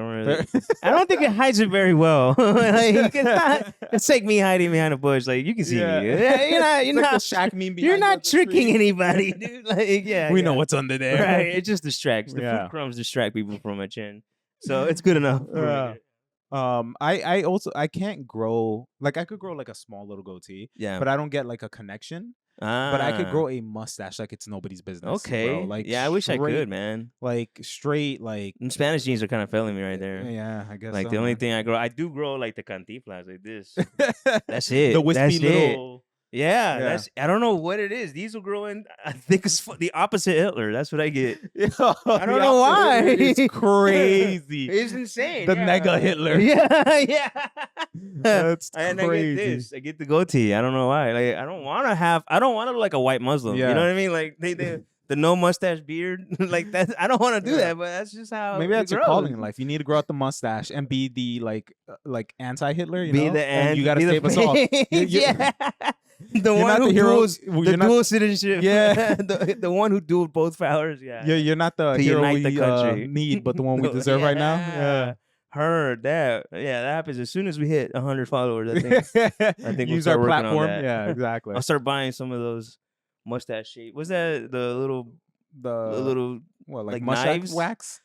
don't think it hides it very well. Like, it's like me hiding behind a bush. Like you can see me. You're not Shaq meme. You're not tricking anybody, dude. Like we know what's under there. Right. It just distracts. The food crumbs distract people from my chin. So it's good enough. I also can't grow, like I could grow like a small little goatee. Yeah. But I don't get like a connection. But I could grow a mustache like it's nobody's business. Okay. Bro. Like I wish I could, man. Like straight, like Spanish genes are kind of failing me right there. Yeah, I guess. Like so, the only thing I do grow like the cantiflas like this. That's it. The wispy That's little. Yeah, Yeah. I don't know what it is. These will grow in. I think it's the opposite Hitler. That's what I get. Yo, I don't the know opposite why. Hitler is crazy. It's insane. The Yeah. nega Hitler. Yeah, yeah. That's And I get crazy. this. I get the goatee. I don't know why. Like I don't want to look like a white Muslim. You Yeah. know what I mean? Like they the no mustache beard like that. I don't want to do Yeah. that, but that's just how Maybe it that's your grows. calling in life. You need to grow out the mustache and be the like anti-Hitler, you Be know? the and you got to be the save us all. yeah. The You're one not who the hero. duels You're the not- dual citizenship. Yeah. the one who dueled both powers. Yeah. You're not the To hero unite we the country. need, but the one we No, deserve right now. yeah. Heard that. Yeah, that happens as soon as we hit 100 followers. I think we'll Use start our working on platform. that. Yeah, exactly. I'll start buying some of those mustache shape. What's that? The little What, like like mustache knives? wax?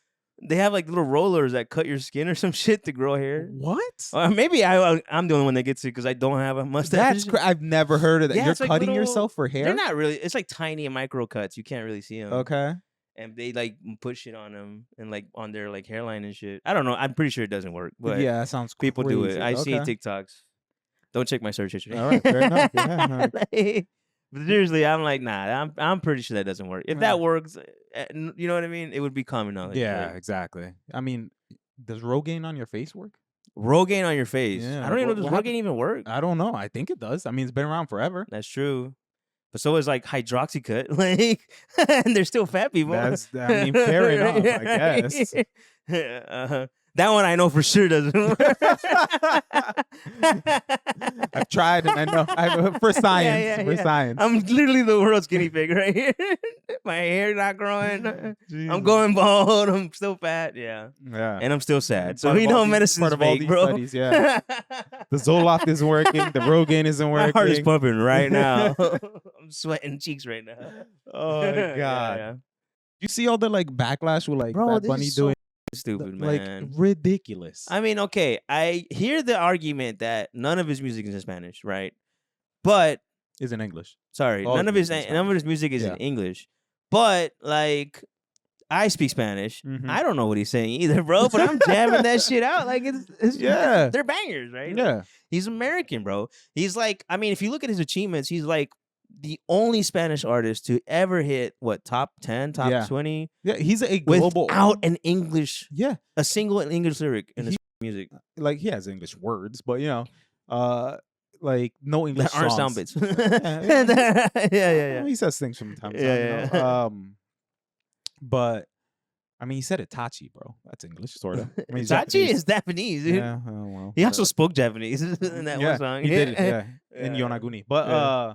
They have like little rollers that cut your skin or some shit to grow hair. What? Or maybe I'm the only one that gets it because I don't have a mustache. I've never heard of that. Yeah, You're it's like cutting little- yourself for hair? They're not really. It's like tiny micro cuts. You can't really see them. Okay. And they like put shit on them and like on their like hairline and shit. I don't know. I'm pretty sure it doesn't work, but Yeah, that sounds people do it. crazy. I see Okay. TikToks. Don't check my search history. All right, fair enough. Yeah. But seriously, I'm like, nah. I'm pretty sure that doesn't work. If Yeah. that works, you know what I mean? It would be common knowledge. Yeah, Like, exactly. I mean, does Rogaine on your face work? Rogaine on your face. Yeah, I don't even know what does happened? Rogaine even work. I don't know. I think it does. I mean, it's been around forever. That's true. But so is like hydroxycut. Like, and they're still fat people. I mean, fair enough, I guess. That one I know for sure doesn't work. I've tried and I know for science. For science. I'm literally the world's guinea pig right here. My hair not growing. I'm Jesus. going bald. I'm still fat. Yeah. Yeah. And I'm still sad. So Part we of all know these- medicine's part of all fake, these bro. studies, yeah. The Zoloft isn't working. The Rogaine isn't My working. heart is pumping right now. I'm sweating cheeks right now. Oh my Yeah, god! yeah. You see all the like backlash with like Bro, Bad this Bunny is so doing stupid, like man. ridiculous. I mean, okay, I hear the argument that none of his music is in Spanish, right? But Is in English. sorry, All none of his his music is in none of his music is Yeah. in English. But like, I speak Spanish. Mhm. I don't know what he's saying either, bro. But I'm jamming that shit out. Like it's Yeah. they're bangers, right? Like, Yeah. he's American, bro. He's like, I mean, if you look at his achievements, he's like the only Spanish artist to ever hit what top 10, top Yeah. 20 Yeah. He's a global. without an English, Yeah. a single English lyric in his music. Like he has English words, but you know, like no English That aren't songs. sound bits. Yeah, yeah. He says things from time to time. Yeah, You know? But I mean, he said Itachi, bro. That's English, sort of. I mean, he's Itachi Japanese. is Japanese, dude. Yeah. Oh, well. He also spoke Japanese in that yeah, one song. he did it. Yeah, in Yeah. Yonaguni. But Yeah.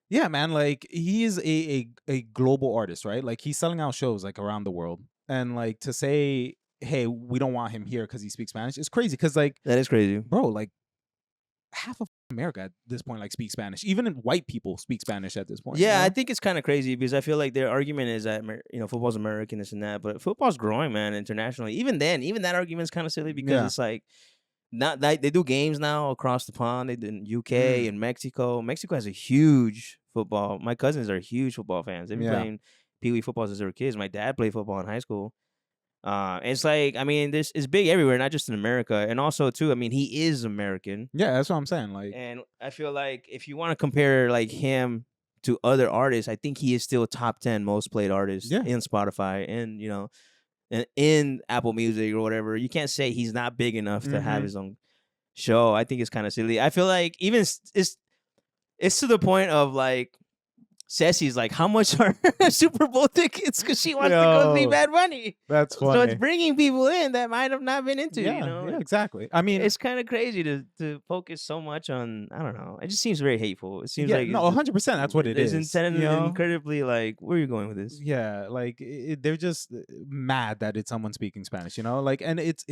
yeah, man, like he is a global artist, right? Like he's selling out shows like around the world, and like to say, hey, we don't want him here because he speaks Spanish is crazy. Because like, That is crazy. bro, like half of America at this point like speaks Spanish. Even white people speak Spanish at this point. you Yeah, know? I think it's kind of crazy because I feel like their argument is that football's American, this and that, but football's growing, man, internationally. Even then, even that argument's kind of silly because Yeah. it's like not they do games now across the pond. They did in UK Mm. and Mexico. Mexico has a huge football. My cousins are huge football fans. They've been Yeah. playing Pee Wee football since they were kids. My dad played football in high school. It's like, I mean, this is big everywhere, not just in America. And also, too, I mean, he is American. Yeah, that's what I'm saying. Like, And I feel like if you want to compare like him to other artists, I think he is still top 10 most played artist Yeah. in Spotify and in Apple Music or whatever. You can't say he's not big enough to have Mhm. his own show. I think it's kind of silly. I feel like even it's to the point of like Ceci's like, how much are Super Bowl tickets? Because she wants to go see Yo, Bad Bunny. that's funny. So it's bringing people in that might have not been into, yeah, you know? yeah, exactly. I mean, It's kind of crazy to focus so much on, I don't know. It just seems very hateful. It seems yeah, like no, 100%. That's what it is. It's intended you know? incredibly like, where are you going with this? Yeah, like they're just mad that it's someone speaking Spanish, you know? Like, and it's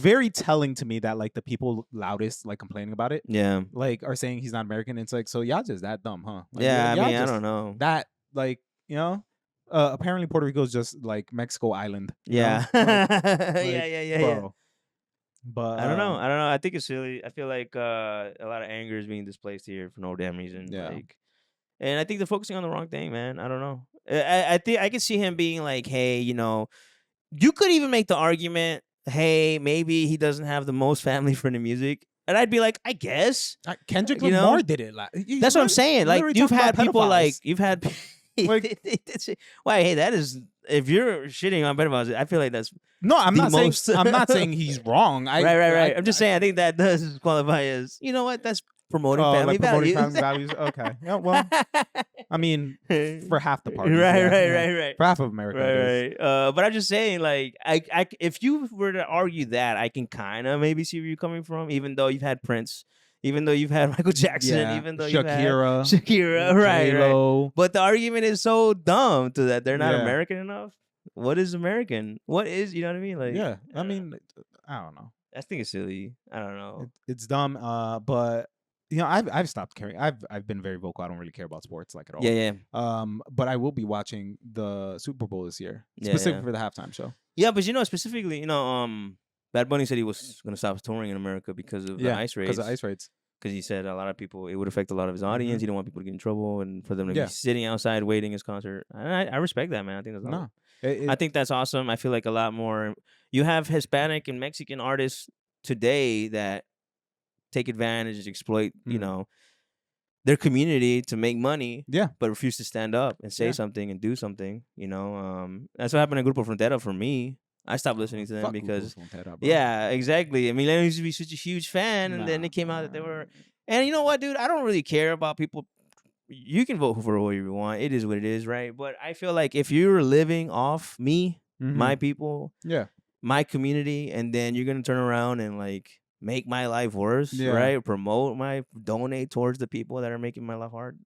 very telling to me that like the people loudest like complaining about it, Yeah. like are saying he's not American. It's like, so y'all just that dumb, huh? Like, Yeah, I y'all mean, I just don't know. that like, you know, apparently Puerto Rico is just like Mexico Island. you know? Yeah. Like, yeah. bro. But I don't know. I don't know. I think it's silly. I feel like a lot of anger is being displaced here for no damn reason. Yeah. Like, and I think they're focusing on the wrong thing, man. I don't know. I think I can see him being like, hey, you could even make the argument, hey, maybe he doesn't have the most family friendly music. And I'd be like, I guess. Kendrick You Lamar know? did it. That's what I'm saying. Like, you've had people like, pedophiles. you've had. Well, hey, that is. If you're shitting on pedophiles, I feel like that's No, I'm the not most. saying I'm not saying he's wrong. Right. I'm just saying. I think that does qualify as. You know what? That's promoting family like promoting values. family values. Okay. Yeah. Well, I mean, for half the parties. Right. For half of America, it is. Right. But I'm just saying, like, if you were to argue that, I can kind of maybe see where you're coming from, even though you've had Prince, even though you've had Michael Jackson, even though you've had Shakira, right. But the argument is so dumb to that they're not American enough. What is American? What is, you know what I mean? Like, yeah, I mean, I don't know. I think it's silly. I don't know. It's dumb. But you know, I've stopped caring. I've been very vocal. I don't really care about sports like at all. Yeah. But I will be watching the Super Bowl this year, specifically for the halftime show. Yeah, but you know, specifically, you know, Bad Bunny said he was gonna stop touring in America because of the ice raids. Because of ice raids. Because he said a lot of people, it would affect a lot of his audience. He didn't want people to get in trouble and for them to be sitting outside waiting his concert. And I respect that, man. I think that's awesome. I think that's awesome. I feel like a lot more. You have Hispanic and Mexican artists today that take advantage and exploit, you know, their community to make money. Yeah. But refuse to stand up and say something and do something. You know, that's what happened to Grupo Frontera for me. I stopped listening to them because, yeah, exactly. I mean, I used to be such a huge fan, and then it came out that they were. And you know what, dude? I don't really care about people. You can vote for whoever you want. It is what it is, right? But I feel like if you're living off me, my people, my community, and then you're gonna turn around and like make my life worse, right? Donate towards the people that are making my life hard.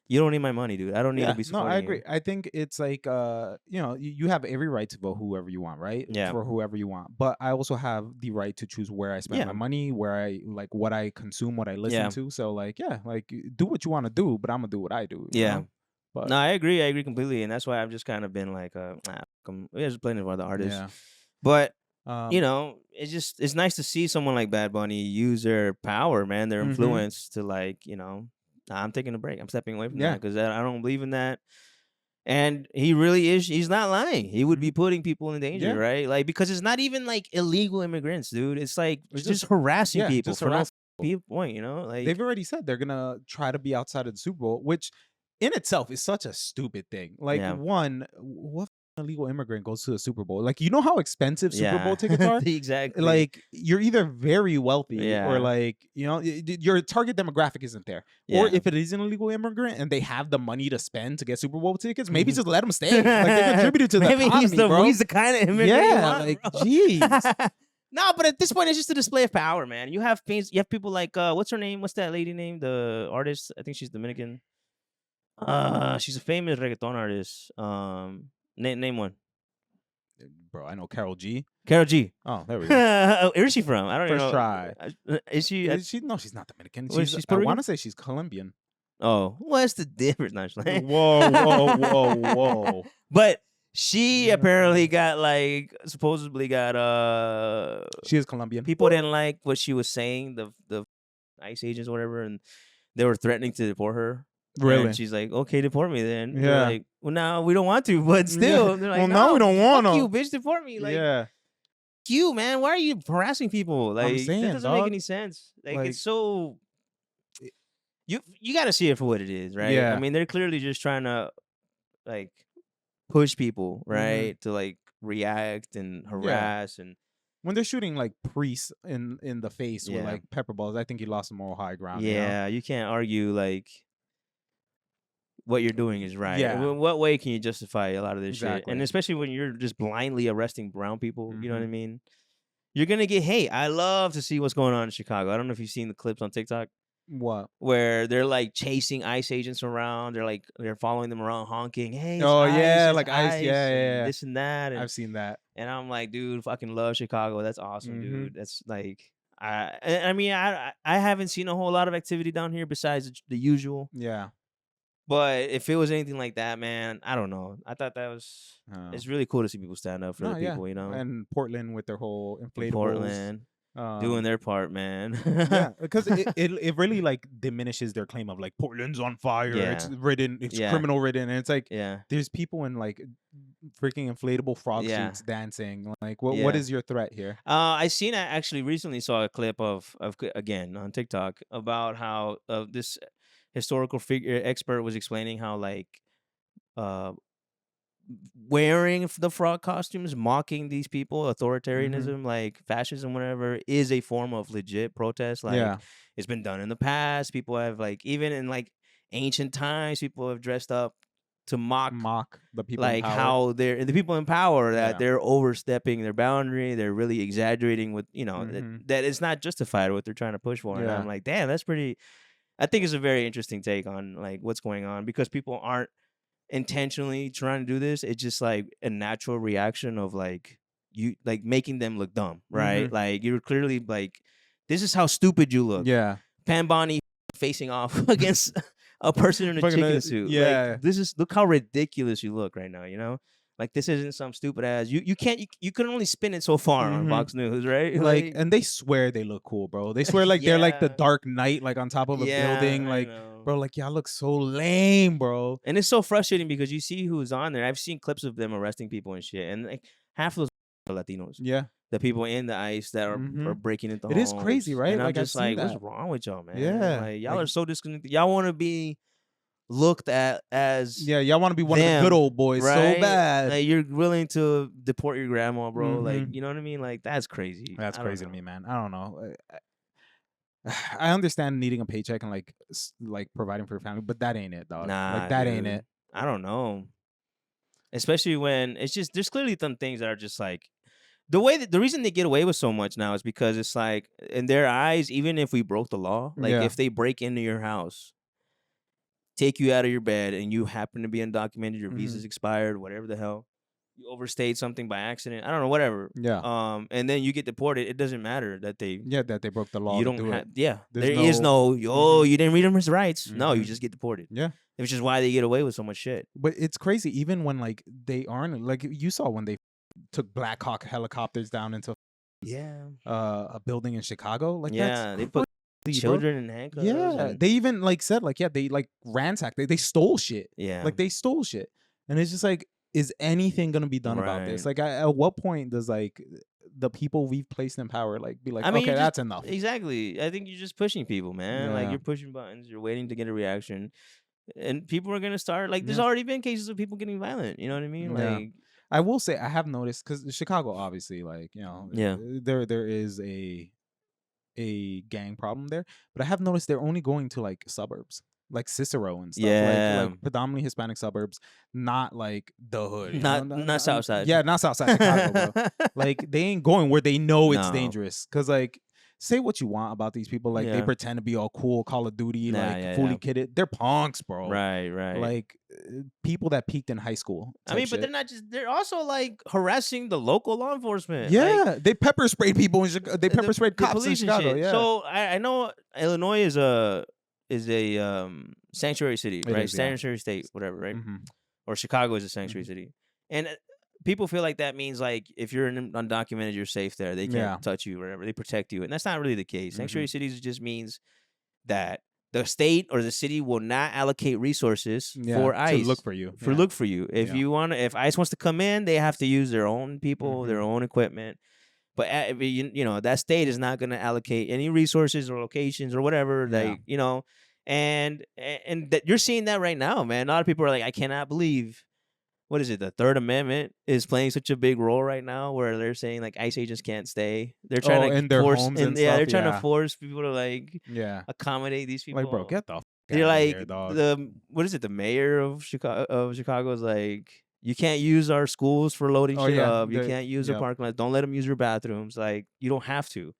You don't need my money, dude. I don't need to be supporting I agree. you. I think it's like, you know, you have every right to vote whoever you want, right? Yeah. For whoever you want. But I also have the right to choose where I spend my money, where I like what I consume, what I listen to. So like, like do what you want to do, but I'm gonna do what I do. Yeah. You know? But no, I agree completely, and that's why I've just kind of been like, we're just playing for other artists. Yeah. But you know, it's nice to see someone like Bad Bunny use their power, man, their influence to like, you know. I'm taking a break. I'm stepping away from that because I don't believe in that. And he really is. He's not lying. He would be putting people in danger, right? Like, because it's not even like illegal immigrants, dude. It's like it's just harassing people just for no point, you know? Like, they've already said they're gonna try to be outside of the Super Bowl, which in itself is such a stupid thing. Like, one, what illegal immigrant goes to the Super Bowl? Like, you know how expensive Super Bowl tickets are? Exactly. Like, you're either very wealthy or like, you know, your target demographic isn't there. Or if it is an illegal immigrant and they have the money to spend to get Super Bowl tickets, maybe just let them stay. Like, they contributed to the economy, he's the kind of immigrant you want, like, jeez. No, but at this point, it's just a display of power, man. You have people like, what's her name? What's that lady name? The artist? I think she's Dominican. She's a famous reggaeton artist. Name one. Bro, I know Karol G. Karol G. Oh, there we go. Where's she from? I don't know. First try. Is she? No, she's not Dominican. She's I want to say she's Colombian. Oh, what's the difference? No, whoa. But she apparently got like, supposedly got She is Colombian. People didn't like what she was saying, the ICE agents or whatever, and they were threatening to deport her. Really? And she's like, okay, deport me then. Yeah. They're like, well, no, we don't want to, but still. They're like, well, no, we don't want to. You, bitch, deport me. Like, you, man, why are you harassing people? Like, that doesn't make any sense. Like, it's so. You got to see it for what it is, right? Yeah. I mean, they're clearly just trying to, like, push people, right, to like react and harass and. When they're shooting like priests in the face with like pepper balls, I think he lost some moral high ground. Yeah, you can't argue like. What you're doing is right. Yeah. In what way can you justify a lot of this shit? And especially when you're just blindly arresting brown people, you know what I mean? You're going to get hate. I love to see what's going on in Chicago. I don't know if you've seen the clips on TikTok. What? Where they're like chasing ICE agents around. They're following them around honking. Hey, ICE, like ICE, yeah. This and that. And, I've seen that. And I'm like, dude, fucking love Chicago. That's awesome, dude. That's like, I mean, I haven't seen a whole lot of activity down here besides the usual. Yeah. But if it was anything like that, man, I don't know. I thought that was. It's really cool to see people stand up for the people, you know. And Portland with their whole inflatables. Portland doing their part, man. Yeah, because it really like diminishes their claim of like Portland's on fire. Yeah. It's criminal ridden, and it's like there's people in like freaking inflatable frog Yeah. suits dancing. Like, what Yeah. is your threat here? I actually recently saw a clip of again on TikTok about how this historical figure expert was explaining how like uh wearing the frog costumes, mocking these people, Hmm. authoritarianism, like fascism, whatever, is a form of legit protest. Like Yeah, it's been done in the past. People have like even in like ancient times, people have dressed up to mock mock the people in like power. how they're the people in power that Yeah. they're overstepping their boundary. They're really exaggerating with Hmm. that it's not justified what they're trying to push for. And I'm Yeah. like, damn, that's pretty. I think it's a very interesting take on like what's going on because people aren't intentionally trying to do this. It's just like a natural reaction of like you like making them look dumb, right? Hmm. Like you're clearly like, this is how stupid you look. Yeah. Pan Bonnie facing off against a person in a Fucking chicken suit. Like yeah. this is look how ridiculous you look right now. Like this isn't some stupid ass. You can't you can only spin it so far on Hmm. Fox News, right? Like, Like and they swear they look cool, bro. They swear like they're like the yeah, Dark Knight, like on top of a yeah, building. I Like, know. bro, like y'all look so lame, bro. And it's so frustrating because you see who's on there. I've seen clips of them arresting people and shit, and like half of those are Latinos. Yeah. The people in the ICE that Hmm. are breaking into It is crazy, homes, right? and I'm Like I've just seen like, what's that. wrong with y'all, man? Yeah. Like y'all Like, are so disconnected. Y'all want to be looked at as yeah, y'all want to be one of the good them, old boys so right? bad. Like you're willing to deport your grandma, bro. Like Hmm. you know what I mean? Like that's crazy. That's I don't crazy to know. me, man. I don't know. I understand needing a paycheck and like like providing for your family, but that ain't it, dog. Like Nah, that ain't dude. it. I don't know. Especially when it's just there's clearly some things that are just like the reason they get away with so much now is because it's like in their eyes, even if we broke the law, like Yeah. if they break into your house, take you out of your bed, and you happen to be undocumented, your Hmm. visa's expired, whatever the hell, you overstayed something by accident, I don't know, whatever. Yeah. And then you get deported. It doesn't matter that Yeah, that they broke the law you to don't do it. have, yeah, There's there is no. no, Hmm. you didn't read him his rights. No, you Hmm. just get deported, Yeah. which is why they get away with so much shit. But it's crazy, even when like they aren't like you saw when they took Black Hawk helicopters down into Yeah. a building in Chicago. Like that's Yeah. They put crazy, bro. children in handcuffs Yeah, and they even like said like yeah they like ransacked. They stole shit. yeah. Like they stole shit, and it's just like, is anything gonna be done about this? Right. Like, at what point does like the people we've placed in power like be like, I mean, okay, you're just that's enough? exactly. I think you're just pushing people, man. Like Yeah, you're pushing buttons. You're waiting to get a reaction, and people are gonna start. Like there's yeah, already been cases of people getting violent. You know what I mean? yeah. Like I will say I have noticed because Chicago, obviously, like yeah, there is a gang problem there, but I have noticed they're only going to like suburbs, like Cicero and stuff, yeah. like predominantly Hispanic suburbs, not like the hood, Not Southside. yeah, not Southside Chicago, bro. Like they ain't going where they know it's No. dangerous, cause like say what you want about these people, like they Yeah. pretend to be all cool, Call of Duty, Nah. like Yeah. fully Yeah. kitted, they're punks, bro. Right. Right. Like people that peaked in high school I type mean, but they're shit. not just. They're also like harassing the local law enforcement. Like Yeah, they pepper sprayed people in Chicago. They pepper sprayed the cops in police and Chicago. shit. Yeah, So I know Illinois is a sanctuary city, it right? is. Yeah. Sanctuary state, whatever, right? Hmm. Or Chicago is a sanctuary Hmm. city, and people feel like that means like if you're undocumented, you're safe there. They can't Yeah. touch you, or whatever. They protect you, and that's not really the case. Hmm. Sanctuary cities just means that the state or the city will not allocate resources Yeah, for to look ICE for you. for Yeah. look for you. If Yeah. you want, if ICE wants to come in, they have to use their own people, their Mhm. own equipment. But that state is not going to allocate any resources or locations or whatever. Yeah. Like and that you're seeing that right now, man. A lot of people are like, I cannot believe what is it? The Third Amendment is playing such a big role right now, where they're saying like ICE agents can't stay. They're Oh, trying to in their force, homes and and yeah, stuff. they're trying to Yeah. force people to like Yeah. accommodate these Like, bro, people. get the fuck They're out of like here, dog. the what is it? The mayor of Chicago is like, you can't use our schools for loading Oh shit yeah. up. You can't use the Yep. parking lot. Don't let them use your bathrooms. Like you don't have to.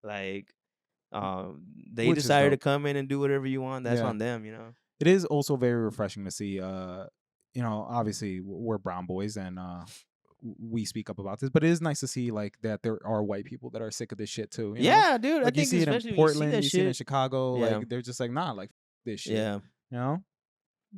Like they Which is decided to dope. come in and do whatever you want. That's Yeah. on them. You know. It is also very refreshing to see. Obviously we're brown boys and we speak up about this, but it is nice to see like that there are white people that are sick of this shit too. Yeah, dude. I Like you think see it in especially when you see Portland, that you see it in shit. Chicago. Yeah. Like they're just like, nah, like this shit. Yeah. You know.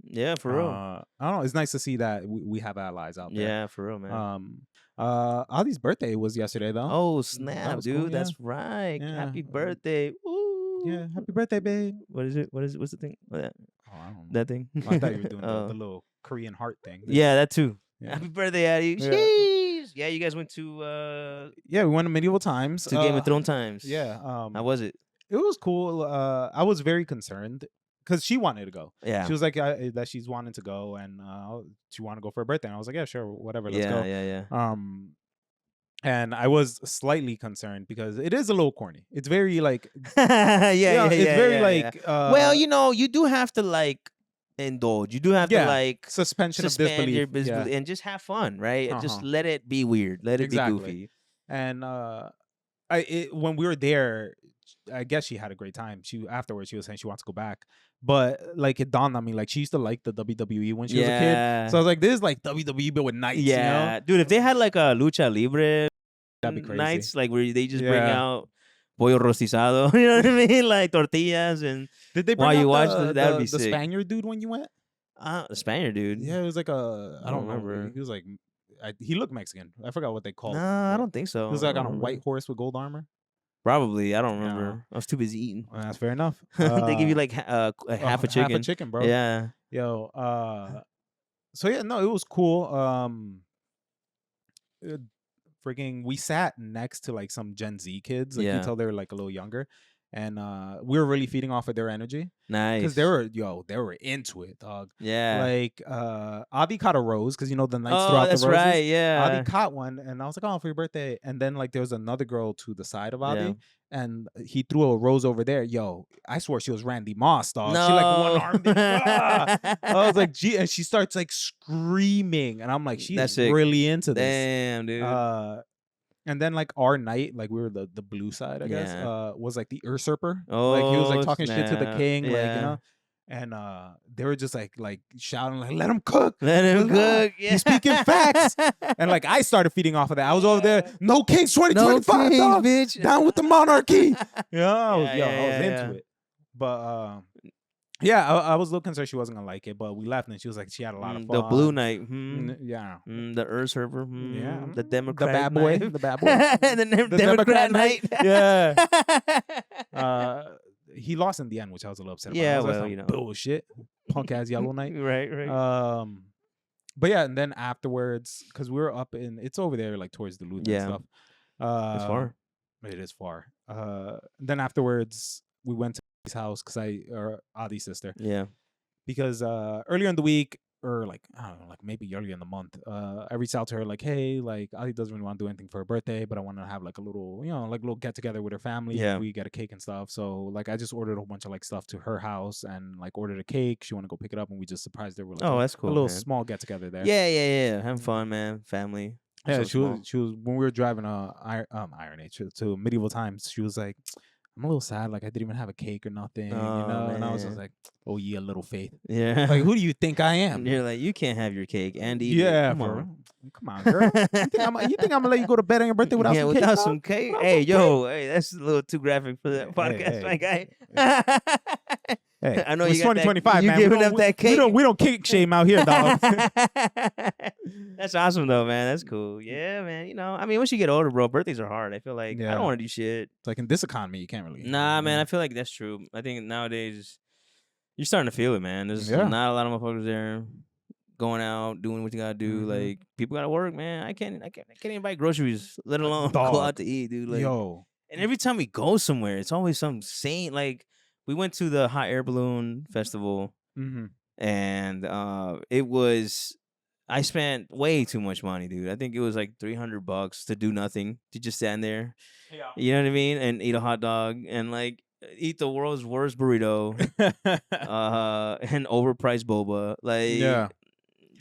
Yeah, for real. I don't know. It's nice to see that we have allies out there. Yeah, for real, man. Ali's birthday was yesterday though. Oh That snap, was cool. dude. Yeah, That's right. yeah, Happy birthday. yeah. Woo. Happy birthday, babe. What is it? What is it? What's the thing? Oh, I don't know. That thing? I thought you were doing the Oh. little Korean heart thing. Yeah, that too. Yeah. Happy birthday, Addy. Yeah. Sheesh. Yeah, you guys went to Yeah, we went to medieval times. Game of Thrones times. Yeah. How was it? It was cool. I was very concerned because she wanted to go. Yeah. She was like that she's wanting to go, and she wanted to go for her birthday. And I was like, yeah, sure, whatever, let's go. Yeah. And I was slightly concerned because it is a little corny. It's very like, It's very like. Well, you do have to like indulge. You do have to like suspension of suspend your disbelief, disbelief and just have fun, right? And just Uh-huh. let it be weird. Let it be goofy. And when we were there, I guess she had a great time. Afterwards she was saying she wants to go back, but like it dawned on me like she used to like the WWE when she was a kid. So I was like, this is like WWE but with nights. Yeah, dude. If they had like a lucha libre that'd be crazy. nights, like where they just bring out pollo rostizado, you know what I mean, like tortillas, and did they bring while out you watch that would be the sick. Spaniard dude when you went? The Spaniard dude. Yeah, it was like I don't remember. remember. He was like he looked Mexican. I forgot what they called. Nah, I don't think so. He was like on a white horse with gold armor. Probably. I don't remember. I was too busy eating. Well, that's fair enough. They give you like half a chicken. Half a chicken, bro. Yeah. Yo. So yeah, no, it was cool. Freaking, we sat next to like some Gen Z kids. Like you tell they're like a little younger, and we were really feeding off of their energy. Nice. Because they were into it, dog. Yeah. Like Adi caught a rose because the nights throughout the roses. That's right. Yeah. Adi caught one, and I was like, oh, for your birthday. And then like there was another girl to the side of Adi. And he threw a rose over there. Yo, I swore she was Randy Moss, dog. No. She like one-armed it. I was like, gee, and she starts like screaming. And I'm like, she's really into this. Damn, dude. And then like our night, like we were the blue side, I guess, was like the usurper. Oh, like he was like talking shit to the king, yeah. like, and they were just like shouting like, let him cook. Let him cook. Yeah. He's speaking facts. And like I started feeding off of that. I was over there, no kings 2025, no kings, dog. bitch. Down with the monarchy. I was yeah. into it. But I was a little concerned she wasn't gonna like it, but we left and she was like she had a lot of fun. The blue knight. Yeah. The usurper. Yeah. The Democrat. The bad boy. Knight. The bad boy. the Democrat knight. Yeah. He lost in the end, which I was a little upset about. Yeah, well, bullshit. Punk ass Yellow Knight. Right. But yeah, and then afterwards, because we were up it's over there like towards the Louvre and stuff. It's far. It is far. Then afterwards we went to his house or Adi's sister. Yeah. Because earlier in the week, or like I don't know, like maybe earlier in the month, I reached out to her like, hey, like Adi doesn't really want to do anything for her birthday, but I want to have like a little, like a little get together with her family. Yeah. We get a cake and stuff. So like I just ordered a whole bunch of like stuff to her house and like ordered a cake. She want to go pick it up, and we just surprised her with like that's cool. A little man. small get together there. Yeah. Having fun, man. Family. Yeah, she was when we were driving Iron Age to medieval times. She was like, I'm a little sad, like I didn't even have a cake or nothing, Man. And I was just like, oh yeah, little faith. Yeah. Like, who do you think I am? You're like, you can't have your cake and eat it. Come on, girl. You think I'm gonna let you go to bed on your birthday without some cake? Without some cake? Hey, that's a little too graphic for that podcast, my guy. Hey, I know it's you got 2025, you man. giving up that cake. We don't cake shame out here, dog. That's awesome though, man. That's cool. Yeah, man. I mean, once you get older, bro, birthdays are hard. I feel like I don't want to do shit. It's like in this economy, you can't really. Nah, man. I feel like that's true. I think nowadays you're starting to feel it, man. There's not a lot of motherfuckers there going out, doing what you gotta do. Like people gotta work, man. I can't even buy groceries, let alone go out to eat, dude. Like, and every time we go somewhere, it's always some insane. Like we went to the hot air balloon festival, and it was. I spent way too much money, dude. I think it was like $300 to do nothing, to just stand there. Yeah. You know what I mean? And eat a hot dog and like eat the world's worst burrito, and overpriced boba. Like,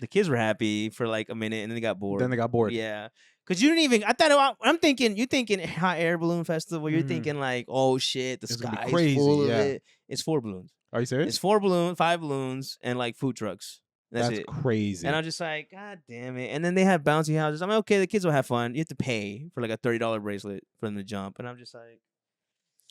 the kids were happy for like a minute and then they got bored. Yeah. Cause you didn't even. I'm thinking. You thinking hot air balloon festival? You're thinking like, oh shit, the sky is full of it. It's 4 balloons. Are you serious? It's 5 balloons, and like food trucks. That's it. Crazy. And I'm just like, God damn it. And then they have bouncy houses. I'm like, okay, the kids will have fun. You have to pay for like a $30 bracelet for them to jump. And I'm just like,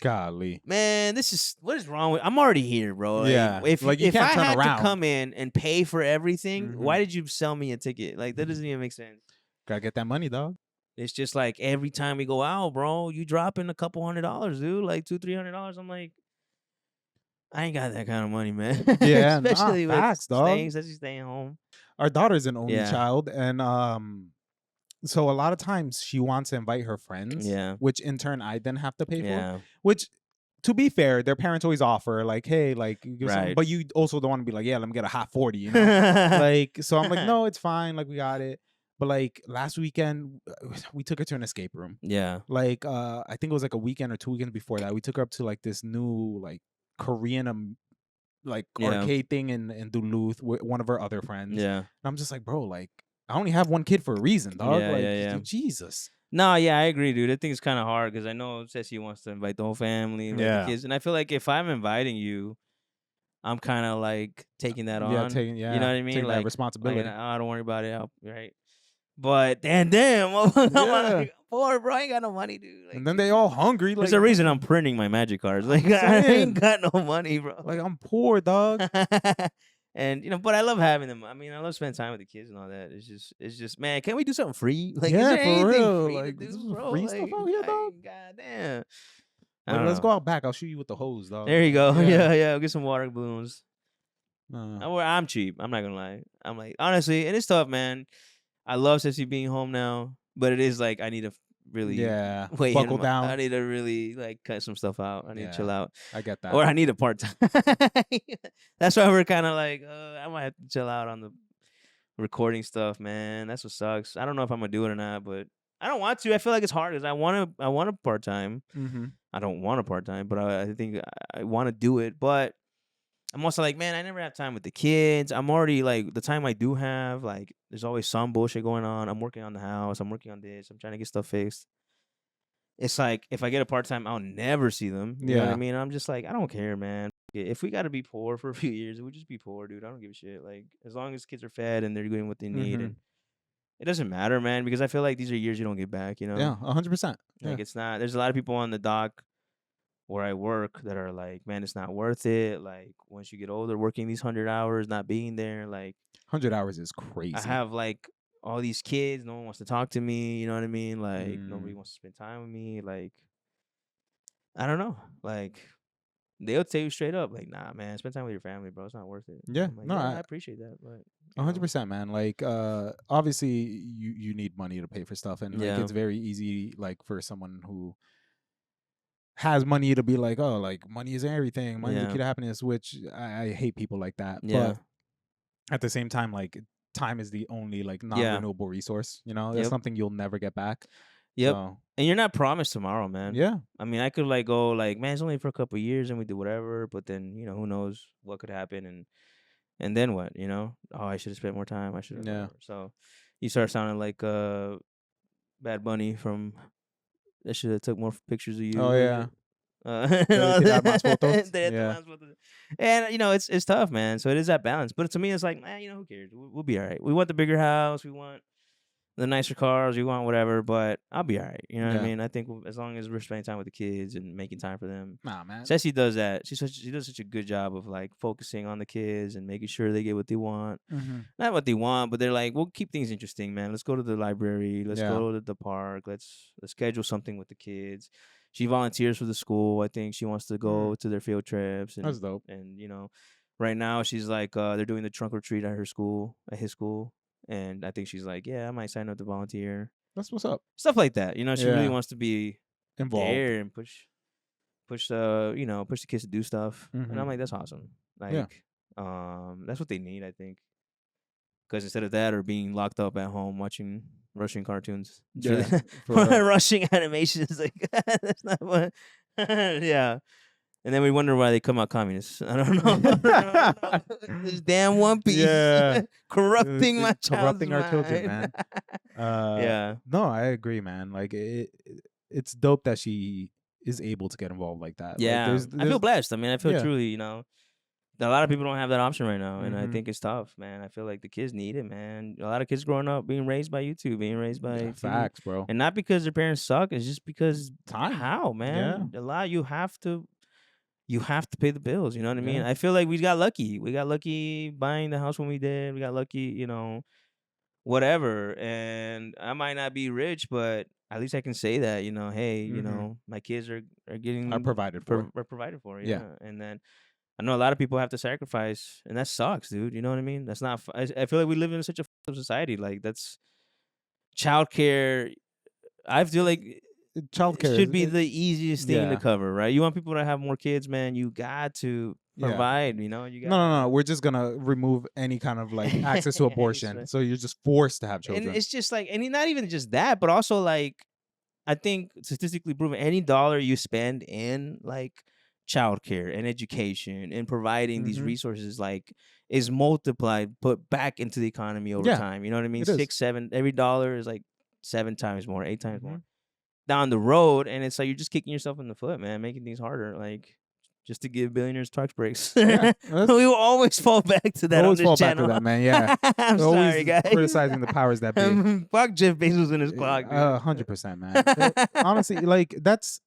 golly, man, what is wrong with? I'm already here, bro. Like, yeah. If I had to come in and pay for everything, why did you sell me a ticket? Like that doesn't even make sense. Gotta get that money, dog. It's just like every time we go out, bro, you dropping a couple $100, dude. Like $200-$300. I'm like, I ain't got that kind of money, man. Yeah, especially with facts, dog. Especially staying home. our daughter's an only Yeah. child, and so a lot of times she wants to invite her friends, Yeah. which in turn I then have to pay for. Yeah. Which, to be fair, their parents always offer like, "Hey, like give something," Right. but you also don't want to be like, "Yeah, let me get a hot 40," you know? Like, so I'm like, "No, it's fine. Like, we got it." But like last weekend, we took her to an escape room. Yeah. Like, I think it was like a weekend or 2 weekends before that. We took her up to like this new like Korean like Yeah. arcade thing in Duluth with one of her other friends. Yeah. And I'm just like, bro, like I only have one kid for a reason, dog. Yeah. Like, Yeah. Yeah. Jesus. No, yeah, I agree, dude. I think it's kind of hard because I know Ceci wants to invite the whole family, invite the Yeah. kids, and I feel like if I'm inviting you, I'm kind of like taking that on. You know what I mean? Taking that Like, responsibility. I don't worry about it, right? But damn, I'm Yeah. like, poor bro, I ain't got no money, dude. Like, And then they all hungry. there's Like, a reason I'm printing my magic cards. Like, I'm I saying, ain't got no money, bro. like I'm poor, dog. And but I love having them. I mean, I love spending time with the kids and all that. It's just, man, can't we do something free? Like, is Yeah, there for anything real. free to Like, this do, is bro? free stuff out here, dog. Goddamn. I Like, don't let's know. go out back. I'll shoot you with the hose, dog. There you go. Yeah. Yeah. I'll get some water balloons. I'm cheap. I'm not gonna lie. I'm like, honestly, and it's tough, man. I love Sissy being home now, but it is like I need to really Yeah. weigh Buckle in. down. I need to really like cut some stuff out. I need to chill out, I get that. or I need a part time. That's why we're kind of like, I might have to chill out on the recording stuff, man. That's what sucks. I don't know if I'm gonna do it or not, but I don't want to. I feel like it's hard because I want a part time. Mm-hmm. I don't want a part time, but I think I want to do it, but. I'm also like, man, I never have time with the kids. I'm already like, the time I do have, like, there's always some bullshit going on. I'm working on the house. I'm working on this. I'm trying to get stuff fixed. It's like, if I get a part time, I'll never see them. You know what I Yeah. mean? I'm just like, I don't care, man. If we got to be poor for a few years, we'll just be poor, dude. I don't give a shit. Like, as long as kids are fed and they're doing what they need, Mm-hmm. and it doesn't matter, man, because I feel like these are years you don't get back, you know? Yeah, 100%. Yeah. Like, it's not, there's a lot of people on the dock where I work that are like, man, it's not worth it. Like, once you get older, working these 100 hours, not being there, like, 100 hours is crazy. I have like all these kids, no one wants to talk to me, you know what I mean? Like, nobody wants to spend time with me. Like, I don't know. Like, they'll tell you straight up, like, nah, man, spend time with your family, bro. It's not worth it. Yeah, I'm like, no, I appreciate that, but 100%, man. Like, obviously, you need money to pay for stuff, and like, Yeah. it's very easy, like, for someone who has money to be like, oh, like, money is everything, money is the Yeah. key to happiness. Which I hate people like that. Yeah. But at the same time, like, time is the only like Yeah. non-renewable resource. You know, that's Yep. something you'll never get back. Yep. So, And you're not promised tomorrow, man. yeah, I mean, I could like go like, man, it's only for a couple of years and we do whatever, but then, who knows what could happen and then what, Oh, I should have spent more time. I should have. yeah. So you start sounding like Bad Bunny from I should have took more pictures of you. Oh yeah. Debe tirar más fotos. tirar Yeah. más fotos. And it's tough, man. So it is that balance. But to me, it's like, man, who cares? We'll be all right. We want the bigger house. We want the nicer cars. We want whatever. But I'll be all right. You know what I Yeah. mean? I think as long as we're spending time with the kids and making time for them. Nah, man. Ceci does that. She does such a good job of like focusing on the kids and making sure they get what they want. Mm-hmm. Not what they want, but they're like, we'll keep things interesting, man. Let's go to the library. Let's Yeah. go to the park. Let's schedule something with the kids. She volunteers for the school. I think she wants to go to their field trips. And, That's dope. And right now she's like, they're doing the trunk or treat at his school. And I think she's like, yeah, I might sign up to volunteer. That's what's up. Stuff like that. She really Yeah. wants to be Involved. there and push the kids to do stuff. And I'm Mhm. like, that's awesome. Like, Yeah. that's what they need, I think. Because instead of that or being locked up at home watching Russian cartoons, it's Yeah, really- for real. Russian animations, like that's not what. Yeah, and then we wonder why they come out communists. I don't know. This damn One Piece, Yeah. corrupting my It's corrupting our child's children, mind. man. Yeah, No, I agree, man. Like it's dope that she is able to get involved like that. Like, yeah. there's I feel blessed. I mean, I feel Yeah. truly, a lot of people don't have that option right now, and I Mhm. think it's tough, man. I feel like the kids need it, man. A lot of kids growing up being raised by YouTube, being raised by Yeah, TV. facts, bro. And not because their parents suck, it's just because Time. how, man. A lot you have to pay the bills, you know what I mean? Yeah. I feel like we got lucky. We got lucky buying the house when we did. We got lucky, whatever. And I might not be rich, but at least I can say that, hey, Mhm. my kids are getting I provided for. we're provided for, Yeah. yeah. And then I know a lot of people have to sacrifice, and that sucks, dude. You know what I mean? That's not. I feel like we live in such a society. Like that's childcare. I feel like it Childcare should is be the easiest thing to yeah. cover, right? You want people to have more kids, man. You got to Yeah. provide. You know, you No, no, no. gotta. We're just gonna remove any kind of like access to abortion. So you're just forced to have And children. it's just like, and not even just that, but also like, I think statistically proven, any dollar you spend in like childcare and education and providing these Mm-hmm. resources, like, is multiplied, put back into the economy over Yeah, time. You know what I mean? it is. 6, 7, every dollar is like 7 times more, 8 times Mm-hmm. more down the road, and it's like you're just kicking yourself in the foot, man, making things harder, like just to give billionaires tax breaks. Yeah, We will always fall back to that on always this fall back to channel. that, man. Yeah, I'm we're always sorry, guys. criticizing the powers that be. Fuck Jeff Bezos and his clock, dude. 100%, man. Honestly, like that's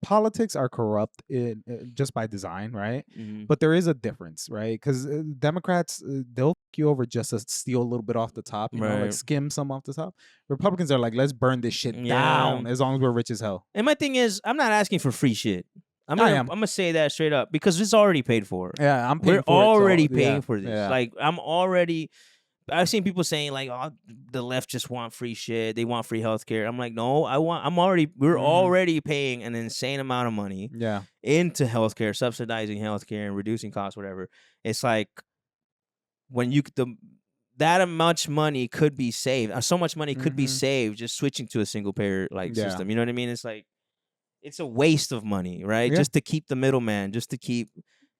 politics are corrupt just by design, right? Mhm. But there is a difference, right? Because Democrats they'll fuck you over just to steal a little bit off the top, you know, like Right. skim some off the top. Republicans are like, let's burn this shit Yeah. down as long as we're rich as hell. And my thing is, I'm not asking for free shit. I'm I gonna, am. I'm gonna say that straight up because it's already paid for. Yeah, I'm paying We're for it. already So, paying yeah, for this. yeah. Like I'm already. I've seen people saying like, "Oh, the left just want free shit. They want free healthcare." I'm like, no, we're Mhm. already paying an insane amount of money Yeah. into healthcare, subsidizing healthcare and reducing costs, whatever. It's like when that much money could be saved. So much money could be Mhm. saved just switching to a single payer like Yeah. system. You know what I mean? It's like it's a waste of money, right? Yeah. Just to keep the middleman, just to keep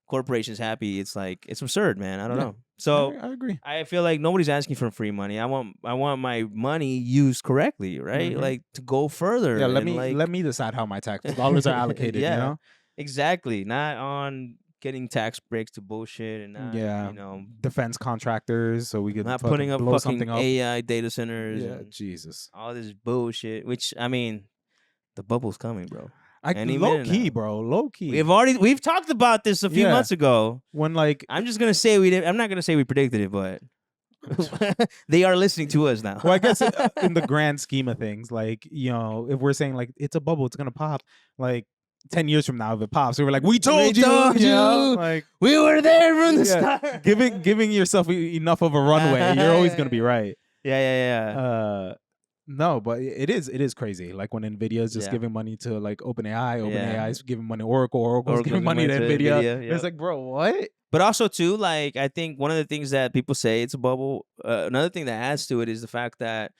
corporations happy. It's like it's absurd, man. I don't Yeah. know. So I agree. I feel like nobody's asking for free money. I want my money used correctly, right? Mhm. Like to go further. Yeah, and like, let me decide how my tax dollars are allocated, you yeah, know? exactly. Not on getting tax breaks to bullshit and not, Yeah. you know, Defense contractors so we could not fucking putting up blow fucking something up. AI data centers Yeah, and Jesus. all this bullshit. Which I mean, the bubble's coming, bro. Any Low minute key, now. bro. Low key. We've talked about this a few Yeah. months ago. When like I'm just gonna say we didn't. I'm not gonna say we predicted it, but they are listening to us now. well, I guess in the grand scheme of things, like, you know, if we're saying like it's a bubble, it's gonna pop, like 10 years from now if it pops, we were like, we told you, told you know? you. Like We were there from the yeah, start. giving yourself enough of a runway, you're always gonna be right. Yeah. No, but it is crazy. Like when Nvidia is just Yeah. giving money to like OpenAI, Yeah. OpenAI is giving money to Oracle's Oracle's giving money to giving money to Nvidia. Nvidia, yep. It's like, bro, what? But also too, like I think one of the things that people say it's a bubble. Another thing that adds to it is the fact that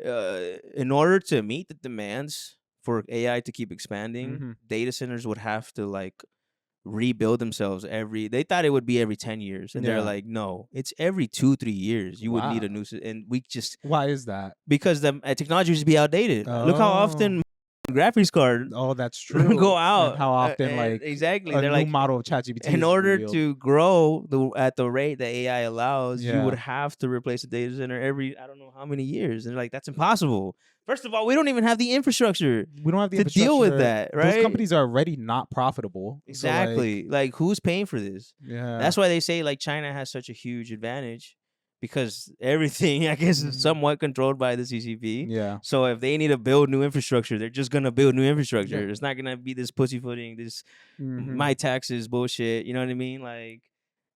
in order to meet the demands for AI to keep expanding, Mhm. data centers would have to like rebuild themselves they thought it would be every 10 years and Yeah. they're like, no, it's every 2-3 years you would need Wow. a new and we just Why is that? because the technology would just be outdated. Look how often graphics card Oh, that's true. go out And how often and like exactly a they're new like model of ChatGPT in is order revealed. to grow at the rate that AI allows, you Yeah. would have to replace the data center every I don't know how many years. And they're like, that's impossible. First of all, we don't even have the infrastructure we don't have the to deal with infrastructure. that, right? Those companies are already not profitable. So, like, Exactly. Like, who's paying for this? yeah. That's why they say like China has such a huge advantage because everything I guess Mhm. is somewhat controlled by the CCP. Yeah. So if they need to build new infrastructure, they're just gonna build new infrastructure. Yeah. It's not gonna be this pussyfooting, this Mhm. my taxes bullshit. You know what I mean? Like,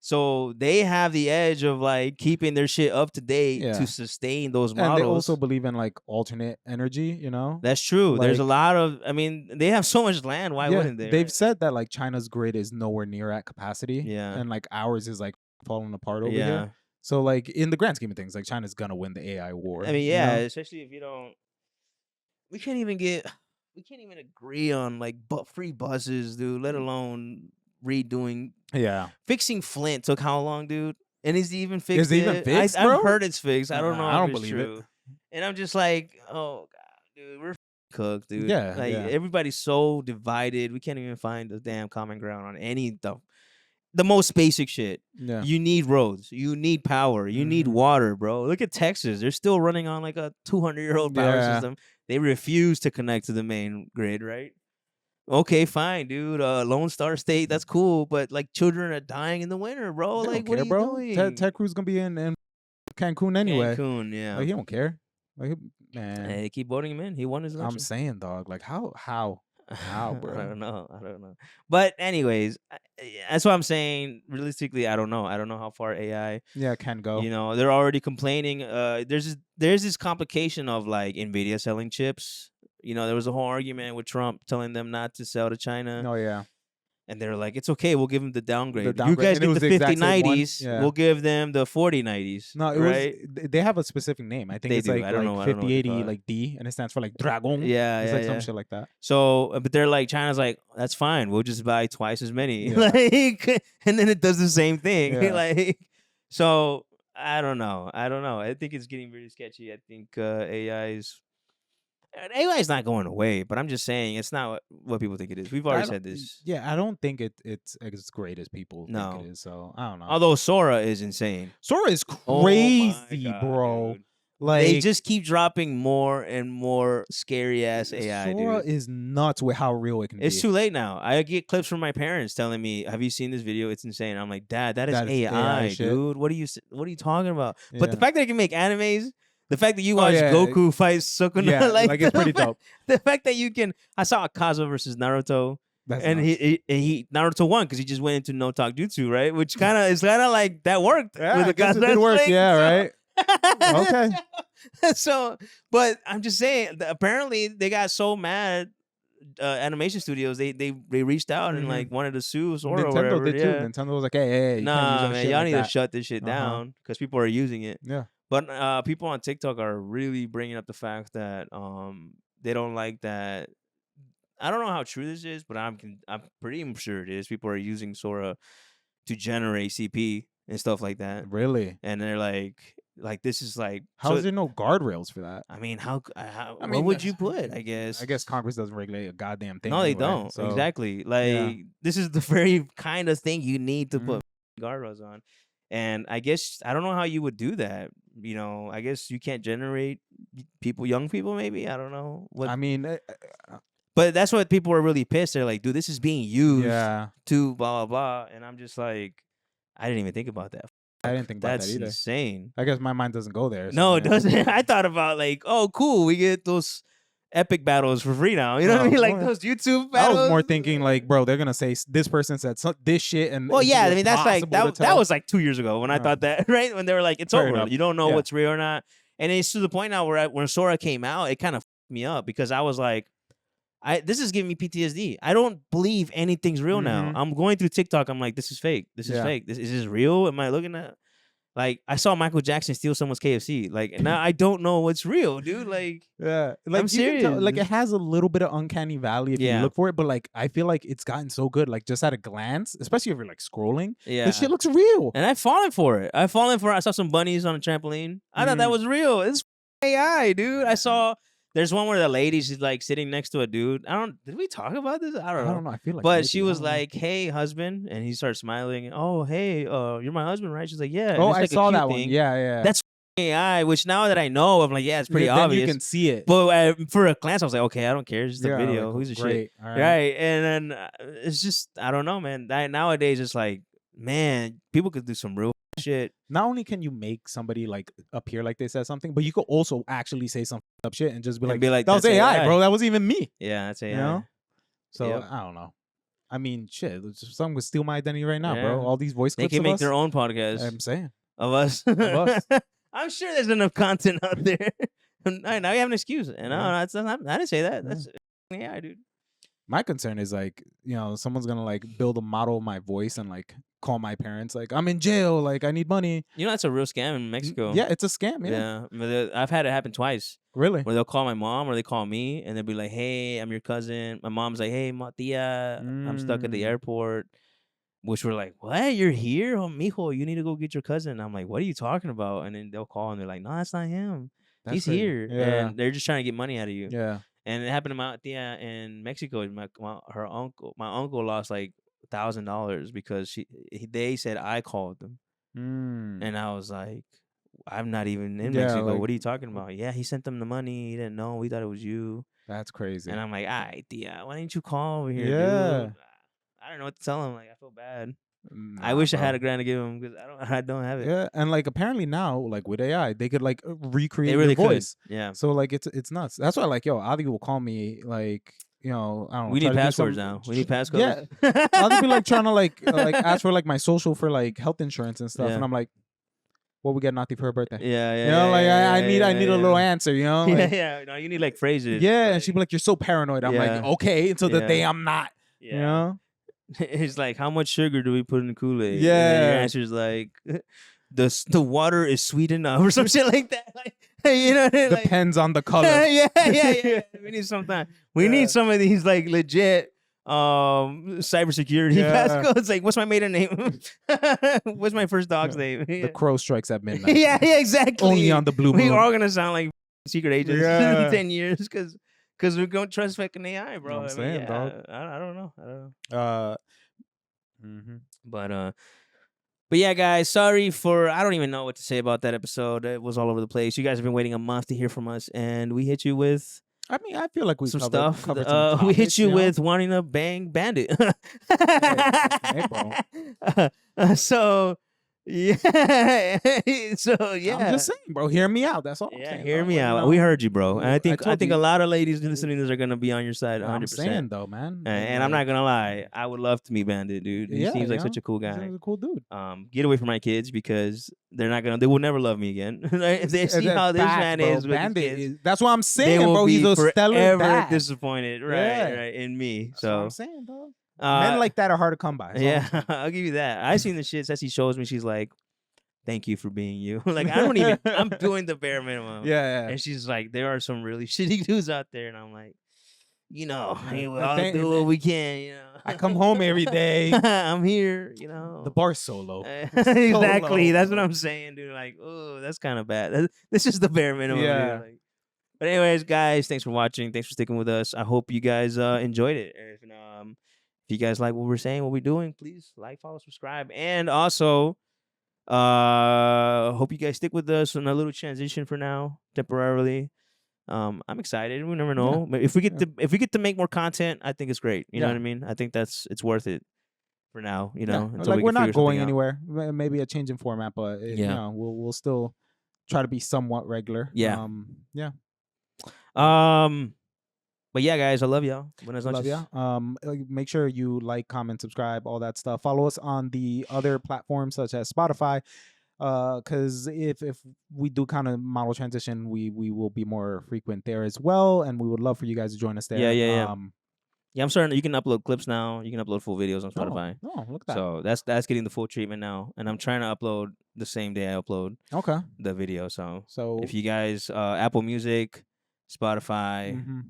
so they have the edge of like keeping their shit up to date Yeah. to sustain those And models. they also believe in like alternate energy, you know? That's true. There's a like- lot of. I mean, they have so much land. Why Yeah, wouldn't they? They've right? said that like China's grid is nowhere near at capacity. Yeah. And like ours is like falling apart over Yeah. here. So like in the grand scheme of things, like China's gonna win the AI war. I mean, you yeah, know? especially if you don't. We can't even agree on like free buses, dude. Let alone redoing. Yeah. Fixing Flint took how long, dude? And is he even fixed? Is it even yet? fixed, I've bro? heard it's fixed. I don't know. I don't if it's believe it. true. And I'm just like, oh god, dude, we're cooked, dude. Yeah, like yeah. everybody's so divided. We can't even find the damn common ground on any the most basic shit. Yeah. You need roads. You need power. You need Mhm. water, bro. Look at Texas. They're still running on like a 200-year-old power Yeah. system. They refuse to connect to the main grid, right? Okay, fine, dude. Lone Star State, that's cool, but like children are dying in the winter, bro. They Like, don't what care, are you bro. doing? Ted Cruz gonna be in Cancun anyway. Cancun, yeah. Like he don't care. Like man, Hey, they keep voting him in. He won his election. I'm saying, dog. Like how How, I bro? don't know. I don't know. But anyways, that's what I'm saying. Realistically, I don't know. I don't know how far AI. Yeah, can go. They're already complaining. There's this complication of like Nvidia selling chips. There was a whole argument with Trump telling them not to sell to China. No, yeah. And they're like, it's okay, we'll give them the The downgrade. You downgrade, guys and it get was the the exact same one. 5090s, Yeah. we'll give them the 4090s. No, it was. right? They have a specific name. I think They it's do. like I don't know what they 5080 call it. like D, and it stands for like Dragon. Yeah, It's yeah, like some yeah. shit like that. So, but they're like, China's like, that's fine. We'll just buy twice as many. Yeah. Like, and then it does the same thing. Yeah. Like, so I don't know. I think it's getting really sketchy. I think AI is not going away, but I'm just saying it's not what people think it is. We've I already don't- said this. Yeah, I don't think it's as great as people No. think it is. So I don't know. Although Sora is insane. Sora is Oh my crazy, God, bro. dude. Like They just keep dropping more and more scary ass AI, Sora dude. is nuts with how real it can It's be. too late now. I get clips from my parents telling me, "Have you seen this video? It's insane." I'm like, "Dad, that is That is AI, AI shit. dude. What are you talking about?" But the Yeah. fact that I can make animes, the fact that you Oh, watch yeah. Goku fight Sukuna, Yeah, like like it's pretty dope. The fact that you can, I saw Akaza versus Naruto, That's and nuts. he Naruto won because he just went into no talk jutsu, right? Which is kind of like that worked. Yeah, with I guess Akaza it did work. wrestling, Yeah, so- right. Okay. So, but I'm just saying, apparently they got so mad. Animation studios, they reached out and Mhm. like wanted to sue Sora or Nintendo whatever. did too. Yeah. Nintendo was like, hey, you can't use Nah, our man, shit y'all like need that. to shut this shit Uh-huh. down because people are using it. Yeah. But people on TikTok are really bringing up the fact that they don't like that. I don't know how true this is, but I'm pretty sure it is. People are using Sora to generate CP and stuff like that, Really? and they're like this is like How is there no guardrails for that? I mean, how I what mean, would you put? I guess Congress doesn't regulate a goddamn thing. no, they anyway, don't. so- Exactly. Like yeah. this is the very kind of thing you need to Mhm. put guardrails on. And I guess I don't know how you would do that. I guess you can't generate young people. Maybe I don't know what. I mean, But that's what people are really pissed. They're like, dude, this is being used yeah, to blah blah blah. And I'm just like, I didn't even think about that. I didn't think about That's that either. insane. I guess my mind doesn't go there. No, so, it yeah. doesn't. I thought about like, oh, cool, we get those epic battles for free now. You know what I Oh, mean? Like well, those YouTube I battles. was more thinking like, bro, they're gonna say this person said this shit, and Well, it's yeah, I mean that's like impossible to that tell. was like 2 years ago when I Yeah. thought that, right? When they were like, it's Fair over. enough. You don't know Yeah. what's real or not. And it's to the point now where when Sora came out, it kind of fucked me up because I was like, this is giving me PTSD. I don't believe anything's real now. Mhm. I'm going through TikTok. I'm like, this is fake. This is Yeah. fake. Is this real? Am I looking at? Like I saw Michael Jackson steal someone's KFC. Like now I don't know what's real, dude. Like Yeah, like I'm you can tell, like it serious. has a little bit of uncanny valley if you Yeah. look for it, but like I feel like it's gotten so good, like just at a glance, especially if you're like scrolling, Yeah. this shit looks real. And I've fallen for it. I saw some bunnies on a trampoline. I thought that Mhm. was real. It's AI, dude. I saw there's one where the lady, she's like sitting next to a dude. Did we talk about this? I I don't know. don't know. I feel like, But maybe, she I was don't know. like, "Hey, husband," and he starts smiling. Oh, hey, you're my husband, right? She's like, "Yeah." And "Oh, it's I like a saw cute that one. thing. Yeah, yeah." That's AI. Which now that I know, I'm like, yeah, it's pretty then obvious. you can see it. But for a glance, I was like, okay, I don't care. It's just a Yeah, video. like, Who's the shit? great. All right. Right. And then it's just, I don't know, man. Nowadays, it's like, man, people could do some real shit. Not only can you make somebody like appear like they said something, but you could also actually say some up shit and just be And like, that was "That's AI, bro. That wasn't even me." Yeah, that's AI. You know? So Yep. I don't know. I mean, shit. Someone would steal my identity right now, Yeah. bro. All these voice They clips can of make us. their own podcast I'm saying. of us. us. I'm sure there's enough content out there. Now you have an excuse. And Yeah. I didn't say that. Yeah. That's AI, dude. My concern is like, someone's gonna like build a model of my voice and like call my parents like, I'm in jail, like I need money. That's a real scam in Mexico. Yeah, it's a scam. Yeah. But I've had it happen twice. Really? Where they'll call my mom or they call me and they'll be like, hey, I'm your cousin. My mom's like, hey, tia, I'm stuck at the airport. Which we're like, what? You're here? Oh, mijo, you need to go get your cousin. I'm like, what are you talking about? And then they'll call and they're like, no, that's not him. He's crazy. here. Yeah. And they're just trying to get money out of you. Yeah. And it happened to my tia in Mexico. My uncle lost like $1,000 because they said I called them. And I was like, I'm not even in Yeah, Mexico. like- What are you talking about? Yeah, he sent them the money. He didn't know. We thought it was you. That's crazy. And I'm like, ay, tia, why didn't you call over here, Yeah. dude? I don't know what to tell him. Like, I feel bad. I Nah, wish I bro. had $1,000 to give him because I don't have it. Yeah, and like apparently now, like with AI, they could like recreate They really your could. voice. Yeah. So like it's nuts. That's why like Adi will call me like you know, I don't know. We try need to do passwords some- now. We need passcodes. Yeah, I'll just be like trying to like ask for like my social for like health insurance and stuff, Yeah. and I'm like, what we get Nati for her birthday? Yeah, yeah. You know, yeah, like yeah, I yeah, need yeah, a little yeah. answer. You know, Yeah, like, yeah. No, you need like phrases. yeah, like, and she'd be like, "You're so paranoid." I'm like, Yeah. "Okay," until the Yeah. day I'm not. Yeah. You know, It's like, how much sugar do we put in the Kool-Aid? And then Yeah. your answer is like, the water is sweet enough or some shit like that. Like, you know, like, depends on the color. yeah. We need sometimes. We Yeah. need some of these like legit cybersecurity Yeah. passcodes. Like, what's my maiden name? What's my first dog's name? The crow strikes at midnight. yeah, exactly. Only on the blue moon. We're all gonna sound like secret agents Yeah. in 10 years because we don't trust fucking AI, bro. I'm I mean, saying, yeah, dog. I don't know. Mhm. But yeah, guys, sorry for I don't even know what to say about that episode. It was all over the place. You guys have been waiting a month to hear from us, and we hit you with I mean, I feel like we some covered, stuff. Covered some We hit topics, you know? with wanting to bang Bandit. Hey, So yeah, so yeah. I'm just saying, bro. Hear me out. That's all. I'm Yeah, saying, hear dog. me Like, out. you know, We heard you, bro. And I think told a you. lot of ladies listening to this are gonna be on your side 100%. I'm saying though, man. And I'm not gonna lie, I would love to meet Bandit, dude. He seems like such a cool guy. He's a cool dude. Get away from my kids because they will never love me again. If they see how this man is with his Bandit kids, that's what I'm they saying, will bro. be He's a stellar forever dad. disappointed, Yeah. right, in me. That's what So I'm saying, dog. Men like that are hard to come by. That's all I'm yeah, saying. I'll give you that. I seen the shit that she shows me. She's like, "Thank you for being you." Like I don't even. I'm doing the bare minimum. Yeah. And she's like, there are some really shitty dudes out there, and I'm like, you know, Yeah. I'll do what we can. You know, I come home every day. I'm here. You know, The bar's solo. exactly. Solo, That's what bro. I'm saying, dude. Like, oh, that's kind of bad. This is the bare minimum. Yeah. Dude. Like, but anyways, guys, thanks for watching. Thanks for sticking with us. I hope you guys enjoyed it. If you guys like what we're saying, what we're doing, please like, follow, subscribe, and also hope you guys stick with us on a little transition for now, temporarily. I'm excited. We never know. If we get to make more content, I think it's great. You know what I mean? I think it's worth it for now. You know, until like we we're can not figure something going out. anywhere. Maybe a change in format, but you know, we'll still try to be somewhat regular. Yeah. Yeah. But yeah, guys, I love y'all. Buenas Love noches. ya. Make sure you like, comment, subscribe, all that stuff. Follow us on the other platforms such as Spotify. Because if we do kind of model transition, we will be more frequent there as well, and we would love for you guys to join us there. Yeah. Yeah, I'm starting. You can upload clips now. You can upload full videos on Spotify. Oh, look at that. So that's getting the full treatment now, and I'm trying to upload the same day I upload Okay. the video. So So if you guys Apple Music, Spotify, mhm,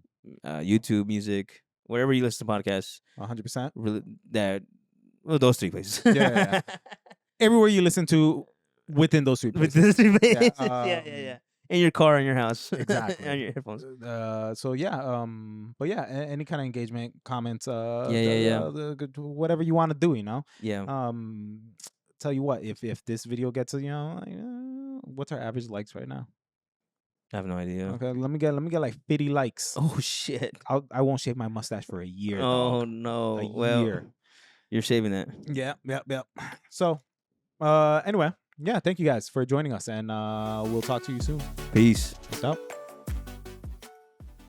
YouTube Music, wherever you listen to podcasts, 100%. really those three places. Yeah. Everywhere you listen to within those three With places. those three places. Yeah, Yeah. In your car, in your house, Exactly. on your headphones. So yeah, but yeah, any kind of engagement, comments, Yeah. whatever you want to do, you know. Yeah. Tell you what, if this video gets, you know, like, what's our average likes right now? I have no idea. Okay, let me get like 50 likes. Oh shit. I won't shave my mustache for a year. Oh dog. no. A year. You're shaving that. Yeah. So, anyway, yeah, thank you guys for joining us, and we'll talk to you soon. Peace. Peace out.